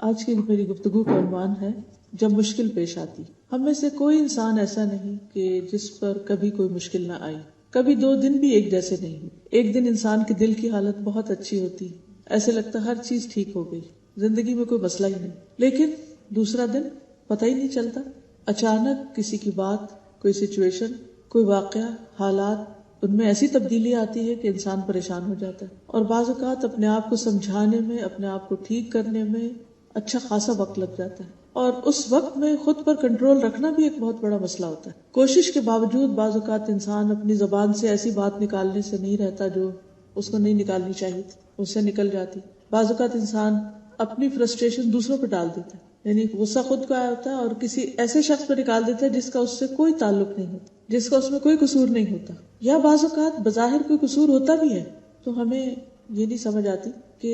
آج کی میری گفتگو کا عنوان ہے جب مشکل پیش آتی. ہم میں سے کوئی انسان ایسا نہیں کہ جس پر کبھی کوئی مشکل نہ آئی. کبھی 2 دن بھی ایک جیسے نہیں ہوئے. ایک دن انسان کے دل کی حالت بہت اچھی ہوتی، ایسے لگتا ہر چیز ٹھیک ہو گئی، زندگی میں کوئی مسئلہ ہی نہیں. لیکن دوسرا دن پتہ ہی نہیں چلتا، اچانک کسی کی بات، کوئی سچویشن، کوئی واقعہ، حالات، ان میں ایسی تبدیلی آتی ہے کہ انسان پریشان ہو جاتا ہے. اور بعض اوقات اپنے آپ کو سمجھانے میں، اپنے آپ کو ٹھیک کرنے میں اچھا خاصا وقت لگ جاتا ہے، اور اس وقت میں خود پر کنٹرول رکھنا بھی ایک بہت بڑا مسئلہ ہوتا ہے. کوشش کے باوجود بعض اوقات انسان اپنی زبان سے ایسی بات نکالنے سے نہیں رہتا جو اس کو نہیں نکالنی چاہیے تھی، اس سے نکل جاتی. بعض اوقات انسان اپنی فرسٹریشن دوسروں پہ ڈال دیتا ہے، یعنی غصہ خود کو آیا ہوتا ہے اور کسی ایسے شخص پہ نکال دیتا ہے جس کا اس سے کوئی تعلق نہیں ہوتا، جس کا اس میں کوئی قصور نہیں ہوتا. یا بعض اوقات بظاہر کوئی قصور ہوتا بھی ہے تو ہمیں یہ نہیں سمجھ آتی کہ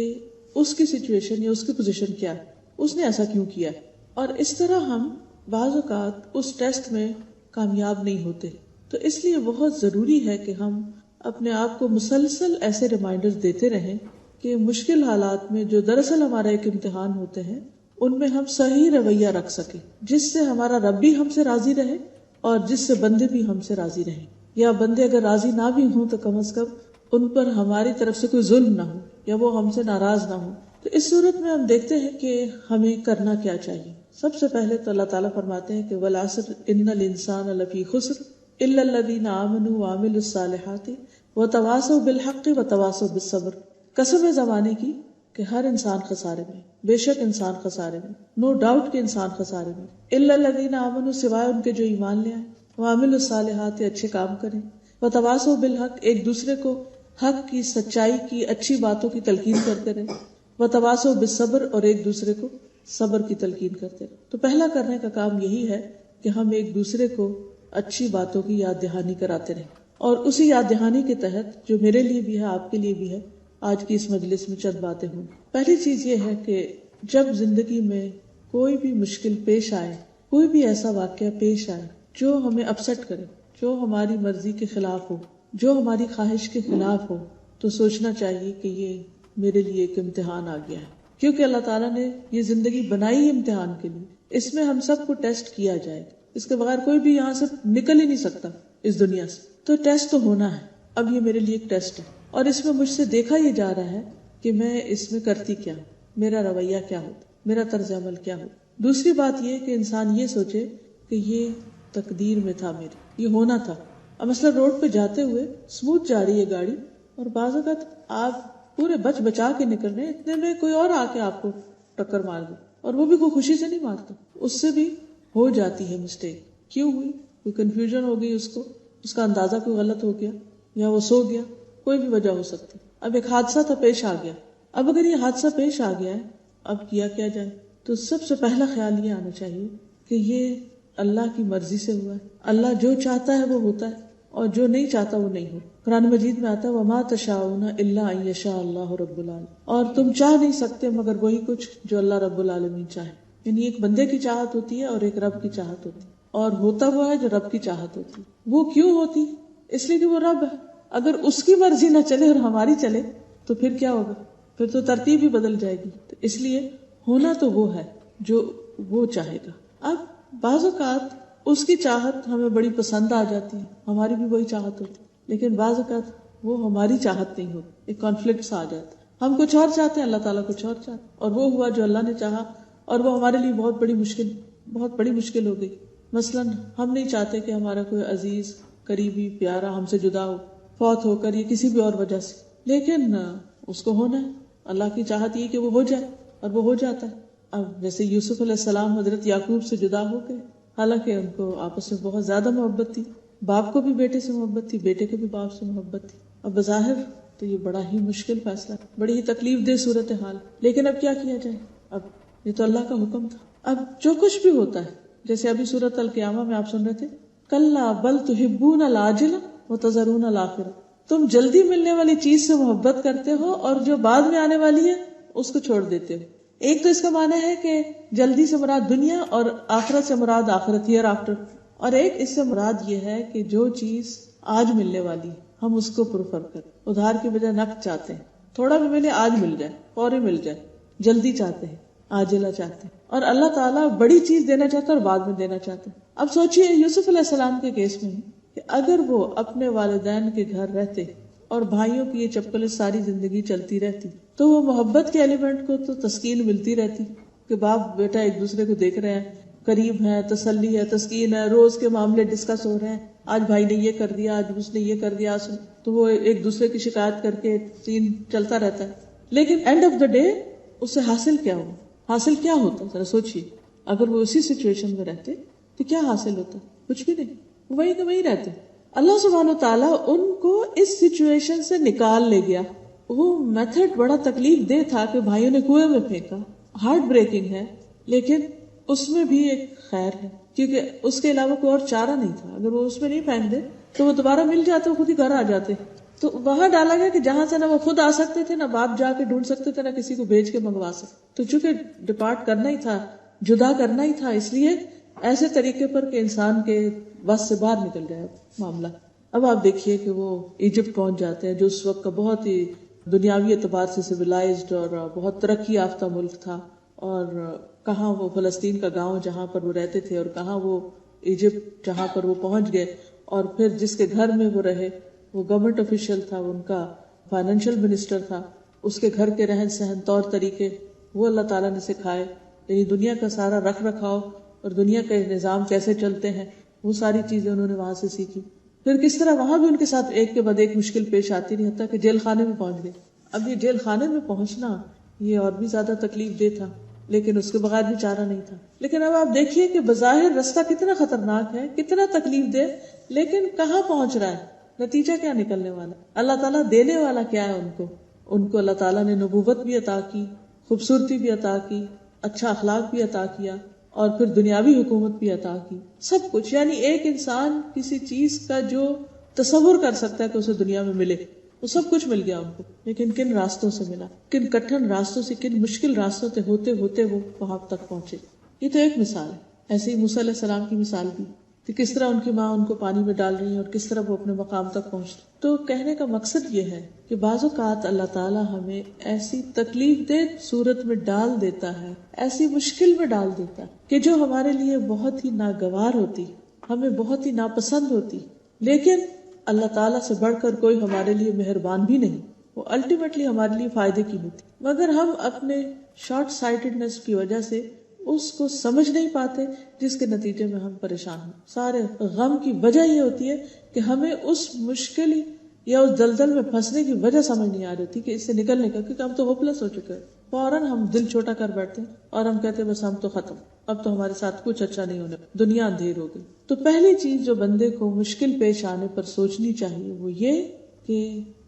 اس کی سچویشن یا اس کی پوزیشن کیا ہے، اس نے ایسا کیوں کیا. اور اس طرح ہم بعض اوقات اس ٹیسٹ میں کامیاب نہیں ہوتے. تو اس لیے بہت ضروری ہے کہ ہم اپنے آپ کو مسلسل ایسے ریمائنڈر دیتے رہیں کہ مشکل حالات میں جو دراصل ہمارا ایک امتحان ہوتے ہیں ان میں ہم صحیح رویہ رکھ سکیں، جس سے ہمارا رب بھی ہم سے راضی رہے اور جس سے بندے بھی ہم سے راضی رہیں. یا بندے اگر راضی نہ بھی ہوں تو کم از کم ان پر ہماری طرف سے کوئی ظلم نہ ہو یا وہ ہم سے ناراض نہ ہو. تو اس صورت میں ہم دیکھتے ہیں کہ ہمیں کرنا کیا چاہیے. سب سے پہلے تو اللہ تعالیٰ فرماتے ہیں کہ والعصر ان الانسان لفی خسر الا الذین آمنوا وعملوا الصالحات وتواصوا بالحق وتواصوا بالصبر. قسم ہے زمانے کی کہ ہر انسان خسارے میں، بے شک انسان خسارے میں، نو ڈاؤٹ کہ انسان خسارے میں. الا الذین آمنوا، سوائے ان کے جو ایمان لے آئیں، وعملوا الصالحات، اچھے کام کریں، وتواصوا بالحق، ایک دوسرے کو حق کی، سچائی کی، اچھی باتوں کی تلقین کرتے رہیں، وتواصوا بالصبر، اور ایک دوسرے کو صبر کی تلقین کرتے رہیں. تو پہلا کرنے کا کام یہی ہے کہ ہم ایک دوسرے کو اچھی باتوں کی یاد دہانی کراتے رہیں. اور اسی یاد دہانی کے تحت جو میرے لیے بھی ہے، آپ کے لیے بھی ہے، آج کی اس مجلس میں چند باتیں ہوں. پہلی چیز یہ ہے کہ جب زندگی میں کوئی بھی مشکل پیش آئے، کوئی بھی ایسا واقعہ پیش آئے جو ہمیں اپسٹ کرے، جو ہماری مرضی کے خلاف ہو، جو ہماری خواہش کے خلاف ہو، تو سوچنا چاہیے کہ یہ میرے لیے ایک امتحان آ گیا ہے. کیونکہ اللہ تعالیٰ نے یہ زندگی بنائی امتحان کے لیے. اس میں ہم سب کو ٹیسٹ کیا جائے گا، اس کے بغیر کوئی بھی یہاں سے نکل ہی نہیں سکتا اس دنیا سے. تو ٹیسٹ تو ہونا ہے. اب یہ میرے لیے ایک ٹیسٹ ہے، اور اس میں مجھ سے دیکھا یہ جا رہا ہے کہ میں اس میں کرتی کیا ہوں، میرا رویہ کیا ہوتا، میرا طرز عمل کیا ہوتا. دوسری بات یہ کہ انسان یہ سوچے کہ یہ تقدیر میں تھا، میری یہ ہونا تھا. اب مثلا روڈ پہ جاتے ہوئے اسموتھ جا رہی ہے گاڑی، اور بعض اوقات آپ پورے بچا کے نکل رہے ہیں، اتنے میں کوئی اور آ کے آپ کو ٹکر مار دے، اور وہ بھی کوئی خوشی سے نہیں مارتا، اس سے بھی ہو جاتی ہے مسٹیک. کیوں ہوئی؟ کوئی کنفیوژن ہو گئی، اس کا اندازہ کوئی غلط ہو گیا، یا وہ سو گیا، کوئی بھی وجہ ہو سکتی. اب ایک حادثہ تھا، پیش آ گیا. اب اگر یہ حادثہ پیش آ گیا ہے، اب کیا جائے؟ تو سب سے پہلا خیال یہ آنا چاہیے کہ یہ اللہ کی مرضی سے ہوا ہے. اللہ جو چاہتا ہے وہ ہوتا ہے، اور جو نہیں چاہتا وہ نہیں ہوتا. قرآن مجید میں آتا ہے وَمَا تَشَاءُونَ إِلَّا أَن يَشَاءَ اللَّهُ رَبُّ الْعَالَمِينَ، اور تم چاہ نہیں سکتے مگر وہی کچھ جو اللہ رب العالمین چاہے. یعنی ایک بندے کی چاہت ہوتی ہے اور ایک رب کی چاہت ہوتی ہے، اور ہوتا ہوا ہے جو رب کی چاہت ہوتی ہے. وہ کیوں ہوتی؟ اس لیے کہ وہ رب ہے. اگر اس کی مرضی نہ چلے اور ہماری چلے تو پھر کیا ہوگا؟ پھر تو ترتیب ہی بدل جائے گی. تو اس لیے ہونا تو وہ ہے جو وہ چاہے گا. اب بعض اوقات اس کی چاہت ہمیں بڑی پسند آ جاتی ہے، ہماری بھی وہی چاہت ہوتی ہے، لیکن بعض اوقات وہ ہماری چاہت نہیں ہوتی، ایک کانفلکٹ سا آ جاتا ہے. ہم کچھ اور چاہتے ہیں، اللہ تعالیٰ کچھ اور چاہتے، اور وہ ہوا جو اللہ نے چاہا، اور وہ ہمارے لیے بہت بڑی مشکل ہو گئی. مثلا ہم نہیں چاہتے کہ ہمارا کوئی عزیز، قریبی، پیارا ہم سے جدا ہو، فوت ہو کر یا کسی بھی اور وجہ سے، لیکن اس کو ہونا ہے. اللہ کی چاہت یہ کہ وہ ہو جائے، اور وہ ہو جاتا ہے. اب جیسے یوسف علیہ السلام حضرت یعقوب سے جدا ہو گئے، حالانکہ ان کو آپس میں بہت زیادہ محبت تھی، باپ کو بھی بیٹے سے محبت تھی، بیٹے کو بھی باپ سے محبت تھی. اب بظاہر تو یہ بڑا ہی مشکل فیصلہ، بڑی ہی تکلیف دہ صورتحال، لیکن اب کیا کیا جائے؟ اب یہ تو اللہ کا حکم تھا. اب جو کچھ بھی ہوتا ہے، جیسے ابھی سورۃ القیامہ میں آپ سن رہے تھے، کلا بل تحبون العاجلہ وتذرون الآخرہ، تم جلدی ملنے والی چیز سے محبت کرتے ہو اور جو بعد میں آنے والی ہے اس کو چھوڑ دیتے ہو. ایک تو اس کا معنی ہے کہ جلدی سے مراد دنیا، اور آخرت سے مراد آخرت، ہیئر آفٹر. اور ایک اس سے مراد یہ ہے کہ جو چیز آج ملنے والی ہم اس کو پریفر کریں، ادھار کے بجائے نقد چاہتے ہیں. تھوڑا بھی ملے، آج مل جائے، فوری مل جائے، جلدی چاہتے ہیں. عاجلہ چاہتے ہیں، اور اللہ تعالیٰ بڑی چیز دینا چاہتا ہے اور بعد میں دینا چاہتا ہے۔ اب سوچئے یوسف علیہ السلام کے کیس میں کہ اگر وہ اپنے والدین کے گھر رہتے اور بھائیوں کی یہ چپکلیں ساری زندگی چلتی رہتی تو وہ محبت کے ایلیمنٹ کو تو تسکین ملتی رہتی کہ باپ بیٹا ایک دوسرے کو دیکھ رہے ہیں، قریب ہے، تسلی ہے، تسکین ہے، روز کے معاملے ڈسکس ہو رہے ہیں، آج بھائی نے یہ کر دیا، آج اس نے یہ کر دیا، تو وہ ایک دوسرے کی شکایت کر کے سین چلتا رہتا ہے۔ لیکن اینڈ آف دا ڈے اس سے حاصل کیا ہو؟ حاصل کیا ہوتا؟ ذرا سوچئے، اگر وہ اسی سچویشن میں رہتے تو کیا حاصل ہوتا؟ کچھ بھی نہیں، وہی کہ وہی رہتے۔ اللہ سبحانہ و تعالیٰ ان کو اس سچویشن سے نکال لے گیا۔ وہ میتھڈ بڑا تکلیف دہ تھا کہ بھائیوں نے کنویں میں پھینکا، ہارٹ بریکنگ ہے، لیکن اس میں بھی ایک خیر ہے، کیونکہ اس کے علاوہ کوئی اور چارہ نہیں تھا۔ اگر وہ اس میں نہیں پھینک دے تو وہ دوبارہ مل جاتے، وہ خود ہی گھر آ جاتے۔ تو وہاں ڈالا گیا کہ جہاں سے نہ وہ خود آ سکتے تھے، نہ باپ جا کے ڈھونڈ سکتے تھے، نہ کسی کو بھیج کے منگوا سکتے۔ تو چونکہ ڈپارٹ کرنا ہی تھا، جدا کرنا ہی تھا، اس لیے ایسے طریقے پر کہ انسان کے بس سے باہر نکل جائے معاملہ۔ اب آپ دیکھیے کہ وہ ایجپٹ پہنچ جاتے ہیں، جو اس وقت کا بہت ہی دنیاوی اعتبار سے سویلائزڈ اور بہت ترقی یافتہ ملک تھا، اور کہاں وہ فلسطین کا گاؤں جہاں پر وہ رہتے تھے، اور کہاں وہ ایجپٹ جہاں پر وہ پہنچ گئے، اور پھر جس کے گھر میں وہ رہے وہ گورنمنٹ آفیشل تھا، ان کا فائنینشیل منسٹر تھا، اس کے گھر کے رہن سہن طور طریقے وہ اللہ تعالیٰ نے سکھائے، یعنی دنیا کا سارا رکھ رکھاؤ اور دنیا کے نظام کیسے چلتے ہیں وہ ساری چیزیں انہوں نے وہاں سے سیکھی۔ پھر کس طرح وہاں بھی ان کے ساتھ ایک کے بعد ایک مشکل پیش آتی رہی، حتیٰ کہ جیل خانے میں پہنچ گئے۔ اب یہ جیل خانے میں پہنچنا یہ اور بھی زیادہ تکلیف دہ تھا، لیکن اس کے بغیر بھی چارہ نہیں تھا۔ لیکن اب آپ دیکھیے کہ بظاہر رستہ کتنا خطرناک ہے، کتنا تکلیف دہ، لیکن کہاں پہنچ رہا ہے، نتیجہ کیا نکلنے والا؟ اللہ تعالیٰ دینے والا کیا ہے ان کو اللہ تعالیٰ نے نبوت بھی عطا کی، خوبصورتی بھی عطا کی، اچھا اخلاق بھی عطا کیا، اور پھر دنیاوی حکومت بھی عطا کی، سب کچھ۔ یعنی ایک انسان کسی چیز کا جو تصور کر سکتا ہے کہ اسے دنیا میں ملے، وہ سب کچھ مل گیا ان کو۔ لیکن کن راستوں سے ملا، کن کٹھن راستوں سے، کن مشکل راستوں سے ہوتے ہوتے وہ وہاں تک پہنچے۔ یہ تو ایک مثال ہے۔ ایسے ہی موسیٰ علیہ السلام کی مثال بھی کہ کس طرح ان کی ماں ان کو پانی میں ڈال رہی ہے اور کس طرح وہ اپنے مقام تک پہنچتے۔ تو کہنے کا مقصد یہ ہے کہ بعض اوقات اللہ تعالیٰ ہمیں ایسی تکلیف دہ صورت میں ڈال دیتا ہے، ایسی مشکل میں ڈال دیتا ہے کہ جو ہمارے لیے بہت ہی ناگوار ہوتی، ہمیں بہت ہی ناپسند ہوتی، لیکن اللہ تعالیٰ سے بڑھ کر کوئی ہمارے لیے مہربان بھی نہیں، وہ الٹیمیٹلی ہمارے لیے فائدے کی ہوتی، مگر ہم اپنے شارٹ سائٹڈنس کی وجہ سے اس کو سمجھ نہیں پاتے، جس کے نتیجے میں ہم پریشان ہیں۔ سارے غم کی وجہ یہ ہوتی ہے کہ ہمیں اس مشکل یا اس دلدل میں پھنسنے کی وجہ سمجھ نہیں آ رہی ہوتی کہ اس سے نکلنے کا، کیونکہ ہم تو ہوپلس ہو چکے ہیں۔ فوراً ہم دل چھوٹا کر بیٹھتے ہیں اور ہم کہتے ہیں بس ہم تو ختم، اب تو ہمارے ساتھ کچھ اچھا نہیں ہونے، دنیا اندھیر ہو گئی۔ تو پہلی چیز جو بندے کو مشکل پیش آنے پر سوچنی چاہیے وہ یہ کہ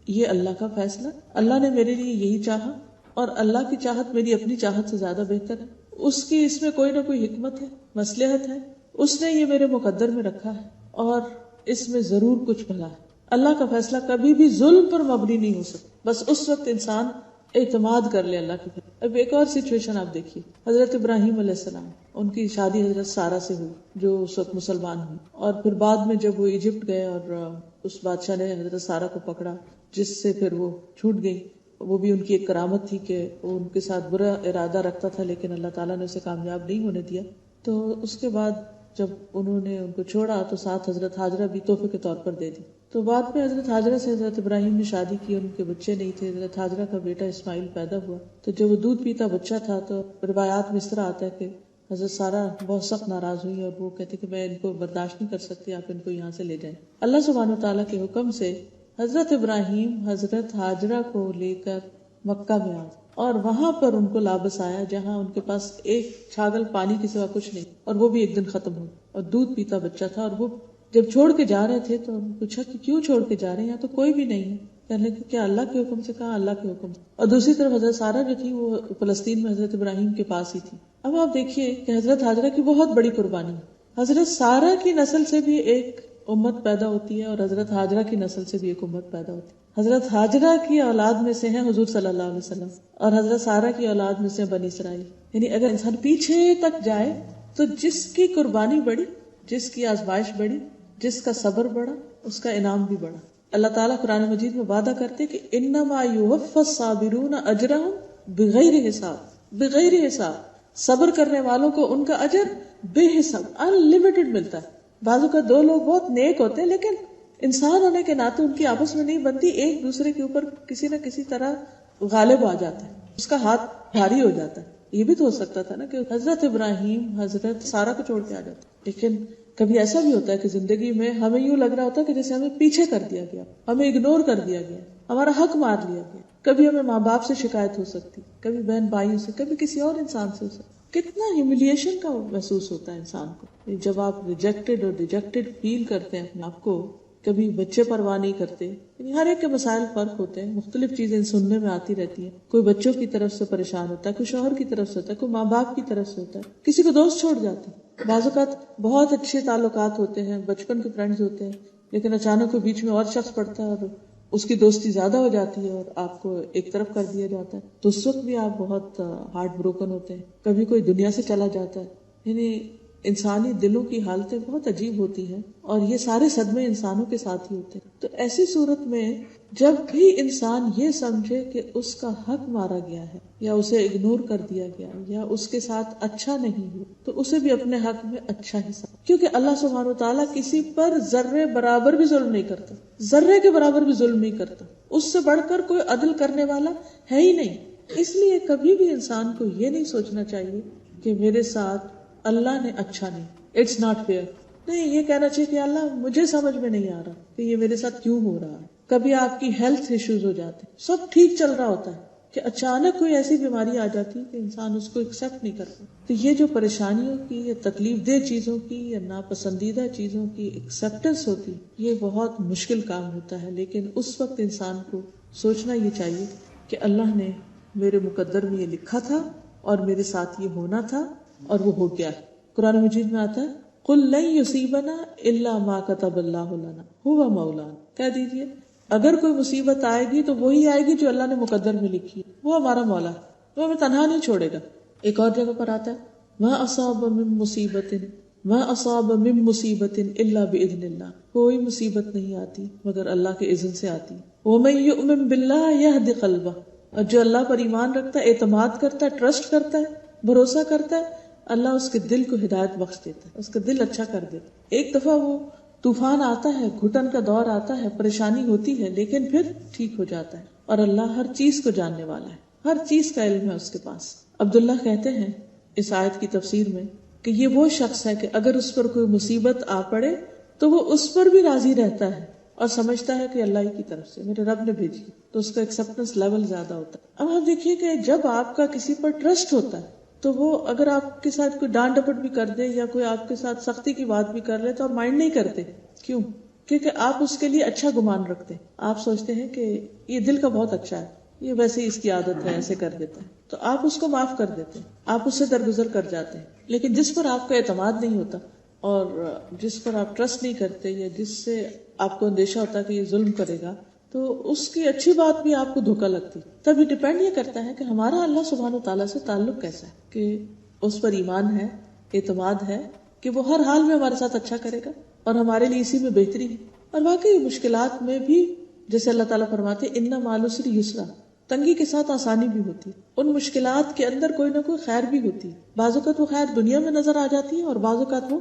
یہ اللہ کا فیصلہ، اللہ نے میرے لیے یہی چاہا، اور اللہ کی چاہت میری اپنی چاہت سے زیادہ بہتر ہے، اس کی اس میں کوئی نہ کوئی حکمت ہے، مصلحت ہے، اس نے یہ میرے مقدر میں رکھا ہے، اور اس میں ضرور کچھ بھلا ہے۔ اللہ کا فیصلہ کبھی بھی ظلم پر مبنی نہیں ہو سکتا، بس اس وقت انسان اعتماد کر لے اللہ کی فیصلہ۔ اب ایک اور سچویشن آپ دیکھیے، حضرت ابراہیم علیہ السلام، ان کی شادی حضرت سارہ سے ہوئی جو اس وقت مسلمان ہوئی، اور پھر بعد میں جب وہ ایجپٹ گئے اور اس بادشاہ نے حضرت سارہ کو پکڑا، جس سے پھر وہ چھوٹ گئی، وہ بھی ان کی ایک کرامت تھی کہ وہ ان کے ساتھ برا ارادہ رکھتا تھا، لیکن اللہ تعالیٰ نے اسے کامیاب نہیں ہونے دیا۔ تو اس کے بعد جب انہوں نے ان کو چھوڑا تو ساتھ حضرت ہاجرہ بھی تحفے کے طور پر دے دی۔ تو بعد میں حضرت ہاجرہ سے حضرت ابراہیم نے شادی کی، ان کے بچے نہیں تھے، حضرت ہاجرہ کا بیٹا اسماعیل پیدا ہوا۔ تو جب وہ دودھ پیتا بچہ تھا تو روایات میں اس طرح آتا ہے کہ حضرت سارہ بہت سخت ناراض ہوئی اور وہ کہتے کہ میں ان کو برداشت نہیں کر سکتی، آپ ان کو یہاں سے لے جائیں۔ اللہ سبحانہ و تعالیٰ کے حکم سے حضرت ابراہیم حضرت ہاجرہ کو لے کر مکہ میں آئے، اور وہاں پر ان کو لابس آیا جہاں ان کے پاس ایک چھاگل پانی کے سوا کچھ نہیں، اور وہ بھی ایک دن ختم ہو، اور دودھ پیتا بچہ تھا۔ اور وہ جب چھوڑ کے جا رہے تھے تو انہوں نے پوچھا کہ کیوں چھوڑ کے جا رہے ہیں، یہاں تو کوئی بھی نہیں ہے۔ کہنے کہ کیا اللہ کے حکم سے؟ کہا اللہ کے حکم سے۔ اور دوسری طرف حضرت سارہ جو تھی وہ فلسطین میں حضرت ابراہیم کے پاس ہی تھی۔ اب آپ دیکھیے کہ حضرت ہاجرہ کی بہت بڑی قربانی، حضرت سارہ کی نسل سے بھی ایک امت پیدا ہوتی ہے اور حضرت ہاجرہ کی نسل سے بھی ایک امت پیدا ہوتی ہے۔ حضرت ہاجرہ کی اولاد میں سے ہیں حضور صلی اللہ علیہ وسلم، اور حضرت سارہ کی اولاد میں سے بنی اسرائیل۔ یعنی اگر انسان پیچھے تک جائے تو جس کی قربانی بڑی، جس کی آزمائش بڑی، جس کا صبر بڑا، اس کا انعام بھی بڑا۔ اللہ تعالیٰ قرآن مجید میں وعدہ کرتے کہ انما یوفی الصابرون اجرہم بغیر حساب، بغیر حساب۔ صبر کرنے والوں کو ان کا اجر بے حساب انلمیٹڈ ملتا ہے. بعضوں کا دو لوگ بہت نیک ہوتے ہیں لیکن انسان ہونے کے ناطے ان کی آپس میں نہیں بنتی, ایک دوسرے کے اوپر کسی نہ کسی طرح غالب آ جاتا ہے, اس کا ہاتھ بھاری ہو جاتا ہے. یہ بھی تو ہو سکتا تھا نا کہ حضرت ابراہیم حضرت سارا کو چھوڑ کے آ جاتے, لیکن کبھی ایسا بھی ہوتا ہے کہ زندگی میں ہمیں یوں لگ رہا ہوتا ہے کہ جیسے ہمیں پیچھے کر دیا گیا, ہمیں اگنور کر دیا گیا, ہمارا حق مار لیا گیا. کبھی ہمیں ماں باپ سے شکایت ہو سکتی, کبھی بہن بھائیوں سے, کبھی کسی اور انسان سے ہو سکتی. کتنا ہیوملیشن کا محسوس ہوتا ہے انسان کو جب آپ ریجیکٹڈ اور ڈیجیکٹڈ فیل کرتے ہیں اپنے آپ کو. کبھی بچے پرواہ نہیں کرتے, یعنی ہر ایک کے مسائل فرق ہوتے ہیں, مختلف چیزیں سننے میں آتی رہتی ہیں. کوئی بچوں کی طرف سے پریشان ہوتا ہے, کوئی شوہر کی طرف سے ہوتا ہے, کوئی ماں باپ کی طرف سے ہوتا ہے, کسی کو دوست چھوڑ جاتے ہیں. بعض اوقات بہت اچھے تعلقات ہوتے ہیں, بچپن کے فرینڈز ہوتے ہیں, لیکن اچانک کوئی بیچ میں اور شخص پڑتا ہے اور اس کی دوستی زیادہ ہو جاتی ہے اور آپ کو ایک طرف کر دیا جاتا ہے, تو اس وقت بھی آپ بہت ہارٹ بروکن ہوتے ہیں. کبھی کوئی دنیا سے چلا جاتا ہے. یعنی انسانی دلوں کی حالتیں بہت عجیب ہوتی ہیں اور یہ سارے صدمے انسانوں کے ساتھ ہی ہوتے ہیں. تو ایسی صورت میں جب بھی انسان یہ سمجھے کہ اس کا حق مارا گیا ہے یا اسے اگنور کر دیا گیا یا اس کے ساتھ اچھا نہیں ہو, تو اسے بھی اپنے حق میں اچھا حصہ, کیونکہ اللہ سبحانہ وتعالیٰ کسی پر ذرے برابر بھی ظلم نہیں کرتا, ذرے کے برابر بھی ظلم نہیں کرتا. اس سے بڑھ کر کوئی عدل کرنے والا ہے ہی نہیں. اس لیے کبھی بھی انسان کو یہ نہیں سوچنا چاہیے کہ میرے ساتھ اللہ نے اچھا نہیں, اٹس ناٹ فیئر. نہیں, یہ کہنا چاہیے کہ اللہ مجھے سمجھ میں نہیں آ رہا کہ یہ میرے ساتھ کیوں ہو رہا ہے. کبھی آپ کی ہیلتھ ایشوز ہو جاتے, سب ٹھیک چل رہا ہوتا ہے کہ اچانک کوئی ایسی بیماری آ جاتی ہے کہ انسان اس کو ایکسپٹ نہیں کرتا. تو یہ جو پریشانیوں کی یا تکلیف دہ چیزوں کی یا ناپسندیدہ چیزوں کی ایکسپٹنس ہوتی, یہ بہت مشکل کام ہوتا ہے. لیکن اس وقت انسان کو سوچنا یہ چاہیے کہ اللہ نے میرے مقدر میں یہ لکھا تھا اور میرے ساتھ یہ ہونا تھا اور وہ ہو گیا. قرآن مجید میں آتا ہے قُلْ لَن يُصِيبَنَا إِلَّا مَا كَتَبَ اللَّهُ لَنَا هُوَ مَوْلَانَا. کہہ دیجئے اگر کوئی مصیبت آئے گی تو وہی آئے گی جو اللہ نے مقدر میں لکھی ہے, وہ ہمارا مولا ہے, وہ ہمیں تنہا نہیں چھوڑے گا. ایک اور جگہ پر آتا ہے مَا أَصَابَ مِن مُصِيبَةٍ مَا أَصَابَ مِن مُصِيبَةٍ إِلَّا بِإِذْنِ اللَّهِ. کوئی مصیبت نہیں آتی مگر اللہ کے اذن سے آتی. وَمَن يُؤْمِن بِاللَّهِ يَهْدِ قَلْبَهُ. اور جو اللہ پر ایمان رکھتا ہے, اعتماد کرتا ہے, ٹرسٹ کرتا ہے, بھروسہ کرتا ہے, اللہ اس کے دل کو ہدایت بخش دیتا ہے, اس کا دل اچھا کر دیتا ہے. ایک دفعہ وہ طوفان آتا ہے, گھٹن کا دور آتا ہے, پریشانی ہوتی ہے, لیکن پھر ٹھیک ہو جاتا ہے. اور اللہ ہر چیز کو جاننے والا ہے, ہر چیز کا علم ہے اس کے پاس. عبداللہ کہتے ہیں اس آیت کی تفسیر میں کہ یہ وہ شخص ہے کہ اگر اس پر کوئی مصیبت آ پڑے تو وہ اس پر بھی راضی رہتا ہے اور سمجھتا ہے کہ اللہ ہی کی طرف سے میرے رب نے بھیجی, تو اس کا ایکسپٹنس لیول زیادہ ہوتا ہے. اب آپ دیکھیے کہ جب آپ کا کسی پر ٹرسٹ ہوتا ہے تو وہ اگر آپ کے ساتھ کوئی ڈانٹ ڈپٹ بھی کر دے یا کوئی آپ کے ساتھ سختی کی بات بھی کر لے تو آپ مائنڈ نہیں کرتے. کیوں؟ کیونکہ آپ اس کے لیے اچھا گمان رکھتے ہیں. آپ سوچتے ہیں کہ یہ دل کا بہت اچھا ہے, یہ ویسے ہی اس کی عادت ہے, ایسے کر دیتا ہے, تو آپ اس کو معاف کر دیتے ہیں, آپ اس سے درگزر کر جاتے ہیں. لیکن جس پر آپ کا اعتماد نہیں ہوتا اور جس پر آپ ٹرسٹ نہیں کرتے یا جس سے آپ کو اندیشہ ہوتا ہے کہ یہ ظلم کرے گا, تو اس کی اچھی بات بھی آپ کو دھوکا لگتی. تب یہ ڈیپینڈ یہ کرتا ہے کہ ہمارا اللہ سبحانہ تعالیٰ سے تعلق کیسا ہے, کہ اس پر ایمان ہے, اعتماد ہے کہ وہ ہر حال میں ہمارے ساتھ اچھا کرے گا اور ہمارے لیے اسی میں بہتری ہے. اور واقعی مشکلات میں بھی جیسے اللہ تعالیٰ فرماتے ان مع العسر یسرا, تنگی کے ساتھ آسانی بھی ہوتی ہے. ان مشکلات کے اندر کوئی نہ کوئی خیر بھی ہوتی ہے. بعض اوقات وہ خیر دنیا میں نظر آ جاتی ہے اور بعض اوقات وہ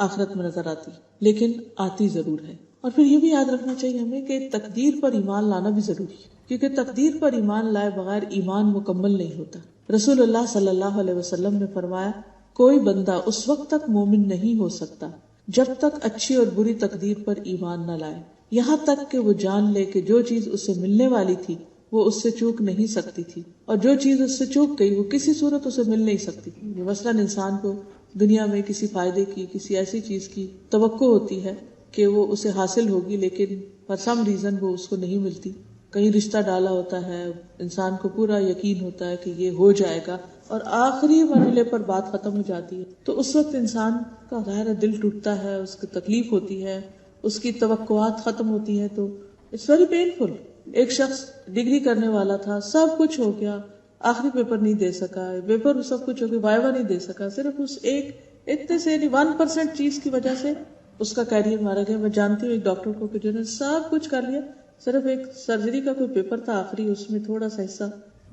آخرت میں نظر آتی ہے, لیکن آتی ضرور ہے. اور پھر یہ بھی یاد رکھنا چاہیے ہمیں کہ تقدیر پر ایمان لانا بھی ضروری ہے, کیونکہ تقدیر پر ایمان لائے بغیر ایمان مکمل نہیں ہوتا. رسول اللہ صلی اللہ علیہ وسلم نے فرمایا کوئی بندہ اس وقت تک مومن نہیں ہو سکتا جب تک اچھی اور بری تقدیر پر ایمان نہ لائے, یہاں تک کہ وہ جان لے کہ جو چیز اسے ملنے والی تھی وہ اس سے چوک نہیں سکتی تھی اور جو چیز اس سے چوک گئی وہ کسی صورت اسے مل نہیں سکتی. مثلاً انسان کو دنیا میں کسی فائدے کی, کسی ایسی چیز کی توقع ہوتی ہے کہ وہ اسے حاصل ہوگی, لیکن فار سم ریزن وہ اس کو نہیں ملتی. کہیں رشتہ ڈالا ہوتا ہے, انسان کو پورا یقین ہوتا ہے کہ یہ ہو جائے گا اور آخری مرحلے پر بات ختم ہو جاتی ہے, تو اس وقت انسان کا ظاہر دل ٹوٹتا ہے, اس کو تکلیف ہوتی ہے, اس کی توقعات ختم ہوتی ہے, تو اٹس ویری پینفل. ایک شخص ڈگری کرنے والا تھا, سب کچھ ہو گیا, آخری پیپر نہیں دے سکا, پیپر سب کچھ ہو گیا, وائوا نہیں دے سکا, صرف اس ایک اتنے سے 1% چیز کی وجہ سے اس کا کیریئر مارا گیا. میں جانتی ہوں ایک ڈاکٹر کو کہ جنہوں نے سب کچھ کر لیا, صرف ایک سرجری کا کوئی پیپر تھا آخری, اس میں تھوڑا سا حصہ